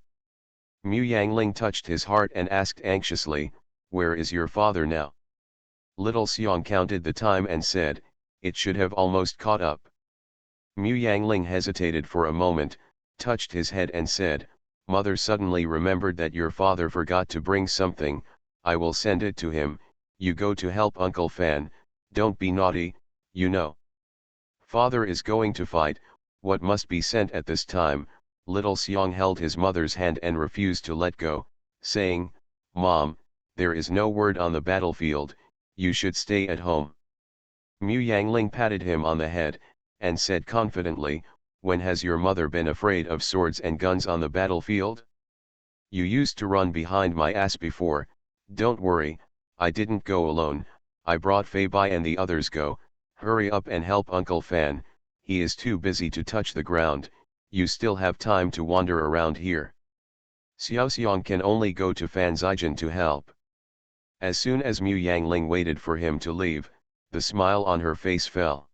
S1: Mu Yangling touched his heart and asked anxiously, where is your father now? Little Xiang counted the time and said, it should have almost caught up. Mu Yangling hesitated for a moment, touched his head and said, Mother suddenly remembered that your father forgot to bring something, I will send it to him, you go to help Uncle Fan, don't be naughty, you know. Father is going to fight, what must be sent at this time, Little Xiang held his mother's hand and refused to let go, saying, "Mom, there is no word on the battlefield, you should stay at home." Mu Yangling patted him on the head, and said confidently, "When has your mother been afraid of swords and guns on the battlefield? You used to run behind my ass before. Don't worry, I didn't go alone, I brought Fei Bai and the others go. Hurry up and help Uncle Fan, he is too busy to touch the ground, you still have time to wander around here." Xiao Xiang can only go to Fan Zijin to help. As soon as Mu Yangling waited for him to leave, the smile on her face fell.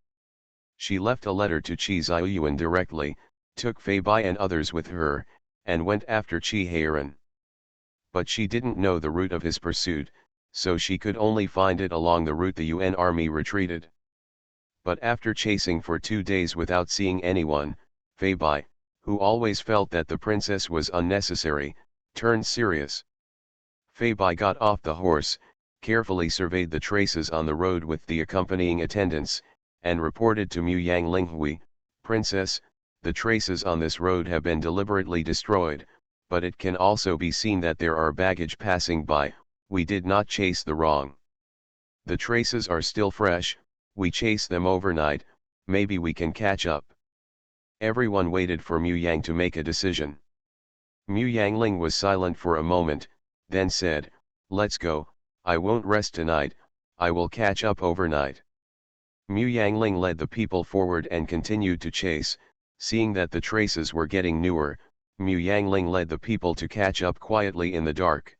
S1: She left a letter to Qi Ziyuan directly, took Fei Bai and others with her, and went after Qi Heiran. But she didn't know the route of his pursuit, so she could only find it along the route the Yuan army retreated. But after chasing for 2 days without seeing anyone, Fei Bai, who always felt that the princess was unnecessary, turned serious. Fei Bai got off the horse, carefully surveyed the traces on the road with the accompanying attendants, and reported to Mu Yangling, "Princess, the traces on this road have been deliberately destroyed, but it can also be seen that there are baggage passing by, we did not chase the wrong. The traces are still fresh, we chase them overnight, maybe we can catch up." Everyone waited for Mu Yang to make a decision. Mu Yangling was silent for a moment, then said, "Let's go, I won't rest tonight, I will catch up overnight." Mu Yangling led the people forward and continued to chase. Seeing that the traces were getting newer, Mu Yangling led the people to catch up quietly in the dark.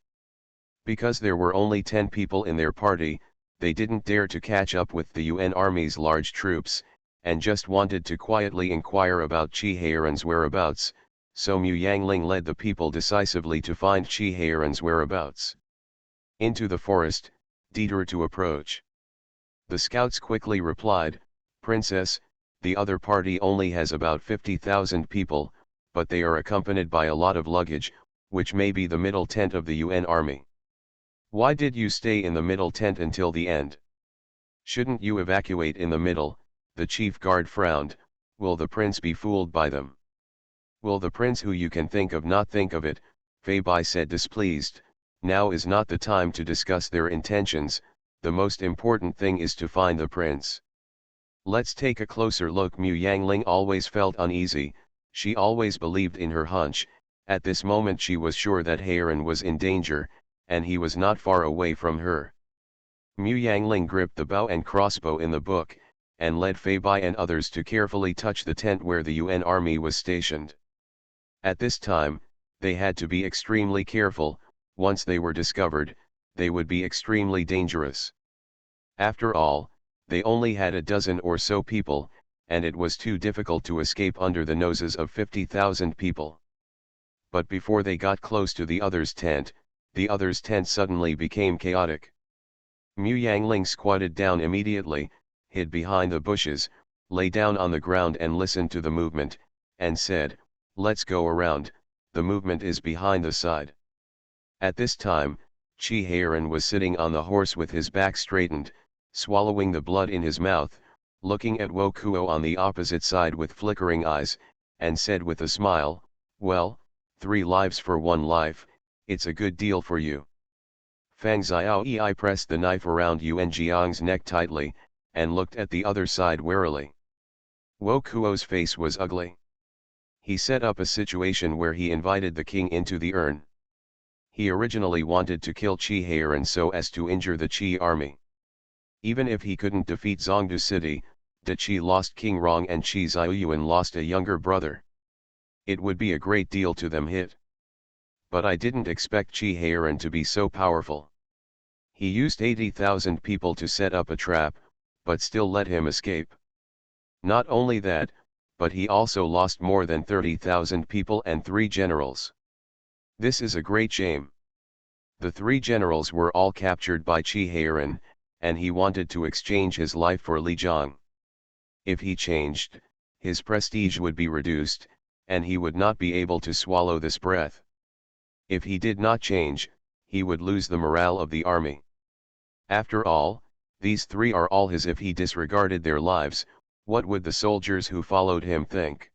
S1: Because there were only 10 people in their party, they didn't dare to catch up with the Yuan army's large troops, and just wanted to quietly inquire about Qi Heiran's whereabouts, so Mu Yangling led the people decisively to find Qi Heiran's whereabouts. Into the forest, detour to approach. The scouts quickly replied, "Princess, the other party only has about 50,000 people, but they are accompanied by a lot of luggage, which may be the middle tent of the Yuan army. Why did you stay in the middle tent until the end? Shouldn't you evacuate in the middle?" The chief guard frowned. "Will the prince be fooled by them? Will the prince who you can think of not think of it?" Fei Bai said displeased. "Now is not the time to discuss their intentions, the most important thing is to find the prince. Let's take a closer look." Mu Yangling always felt uneasy, she always believed in her hunch, at this moment she was sure that Heiran was in danger, and he was not far away from her. Mu Yangling gripped the bow and crossbow in the book, and led Fei Bai and others to carefully touch the tent where the Yuan army was stationed. At this time, they had to be extremely careful, once they were discovered, they would be extremely dangerous. After all, they only had a dozen or so people, and it was too difficult to escape under the noses of 50,000 people. But before they got close to the other's tent suddenly became chaotic. Mu Yangling squatted down immediately, hid behind the bushes, lay down on the ground and listened to the movement, and said, "Let's go around, the movement is behind the side." At this time, Qi Heiran was sitting on the horse with his back straightened, swallowing the blood in his mouth, looking at Wo Kuo on the opposite side with flickering eyes, and said with a smile, "Well, 3 lives for 1 life, it's a good deal for you." Fang Xiaoyi pressed the knife around Yuan Jiang's neck tightly, and looked at the other side warily. Wo Kuo's face was ugly. He set up a situation where he invited the king into the urn. He originally wanted to kill Qi Heiran so as to injure the Qi army. Even if he couldn't defeat Zhongdu city, Da Qi lost King Rong and Qi Ziyuan lost a younger brother. It would be a great deal to them hit. But I didn't expect Qi Heiran to be so powerful. He used 80,000 people to set up a trap, but still let him escape. Not only that, but he also lost more than 30,000 people and 3 generals. This is a great shame. The 3 generals were all captured by Qi Heiran, and he wanted to exchange his life for Li Jiang. If he changed, his prestige would be reduced, and he would not be able to swallow this breath. If he did not change, he would lose the morale of the army. After all, these 3 are all his. If he disregarded their lives, what would the soldiers who followed him think?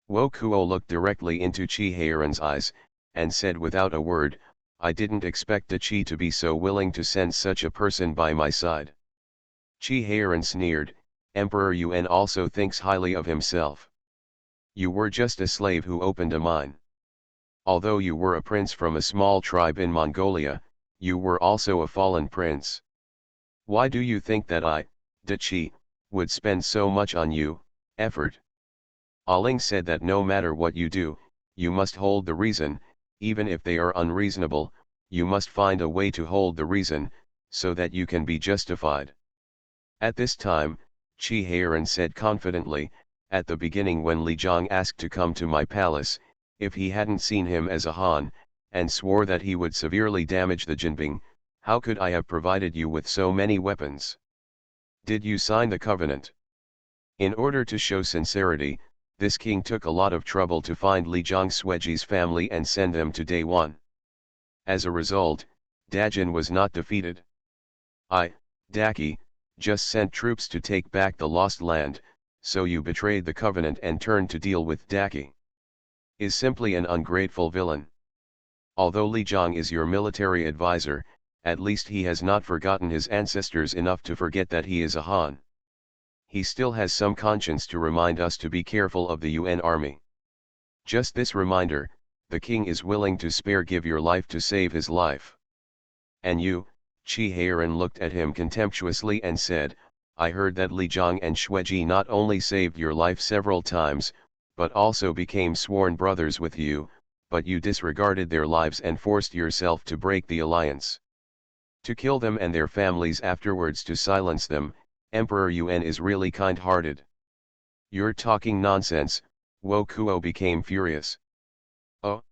S1: Wo Kuo looked directly into Chi Heiren's eyes, and said without a word, I didn't expect a Chi to be so willing to send such a person by my side. Chi Heiren sneered, Emperor Yuan also thinks highly of himself. You were just a slave who opened a mine. Although you were a prince from a small tribe in Mongolia, you were also a fallen prince. Why do you think that I, Da Chi, would spend so much on you, effort? Aling said that no matter what you do, you must hold the reason, even if they are unreasonable, you must find a way to hold the reason, so that you can be justified. At this time, Chi Heiren said confidently, at the beginning when Li Zhang asked to come to my palace, if he hadn't seen him as a Han, and swore that he would severely damage the Jinbing, how could I have provided you with so many weapons? Did you sign the covenant? In order to show sincerity, this king took a lot of trouble to find Li Zhang Sueji's family and send them to Day One. As a result, Dajin was not defeated. I, Daki, just sent troops to take back the lost land, so you betrayed the covenant and turned to deal with Daki. Is simply an ungrateful villain. Although Li Zhang is your military advisor, at least he has not forgotten his ancestors enough to forget that he is a Han. He still has some conscience to remind us to be careful of the UN army. Just this reminder, the king is willing to give your life to save his life. And you, Chi Heiren looked at him contemptuously and said, I heard that Li Zhang and Xueji not only saved your life several times, but also became sworn brothers with you, but you disregarded their lives and forced yourself to break the alliance. To kill them and their families afterwards to silence them, Emperor Yuan is really kind-hearted. You're talking nonsense, Wo Kuo became furious. Oh?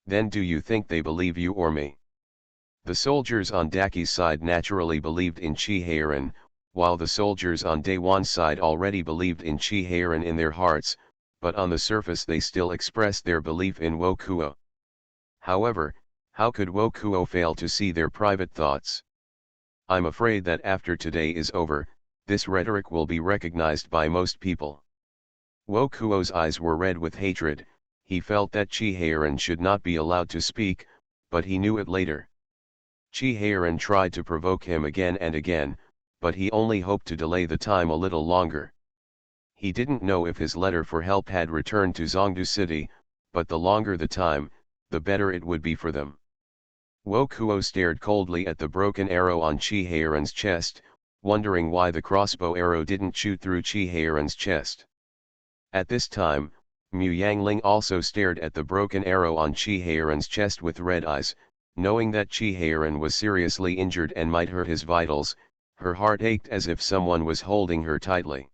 S1: Then do you think they believe you or me? The soldiers on Daki's side naturally believed in Chi Heiren, while the soldiers on Daewon's side already believed in Chi Heiren in their hearts, but on the surface they still expressed their belief in Wo Kuo. However, how could Wo Kuo fail to see their private thoughts? I'm afraid that after today is over, this rhetoric will be recognized by most people. Wo Kuo's eyes were red with hatred, he felt that Chi Heiren should not be allowed to speak, but he knew it later. Chi Heiren tried to provoke him again and again, but he only hoped to delay the time a little longer. He didn't know if his letter for help had returned to Zhongdu City, but the longer the time, the better it would be for them. Wo Kuo stared coldly at the broken arrow on Chi Heiren's chest, wondering why the crossbow arrow didn't shoot through Chi Heiren's chest. At this time, Mu Yangling also stared at the broken arrow on Chi Heiren's chest with red eyes, knowing that Chi Heiren was seriously injured and might hurt his vitals. Her heart ached as if someone was holding her tightly.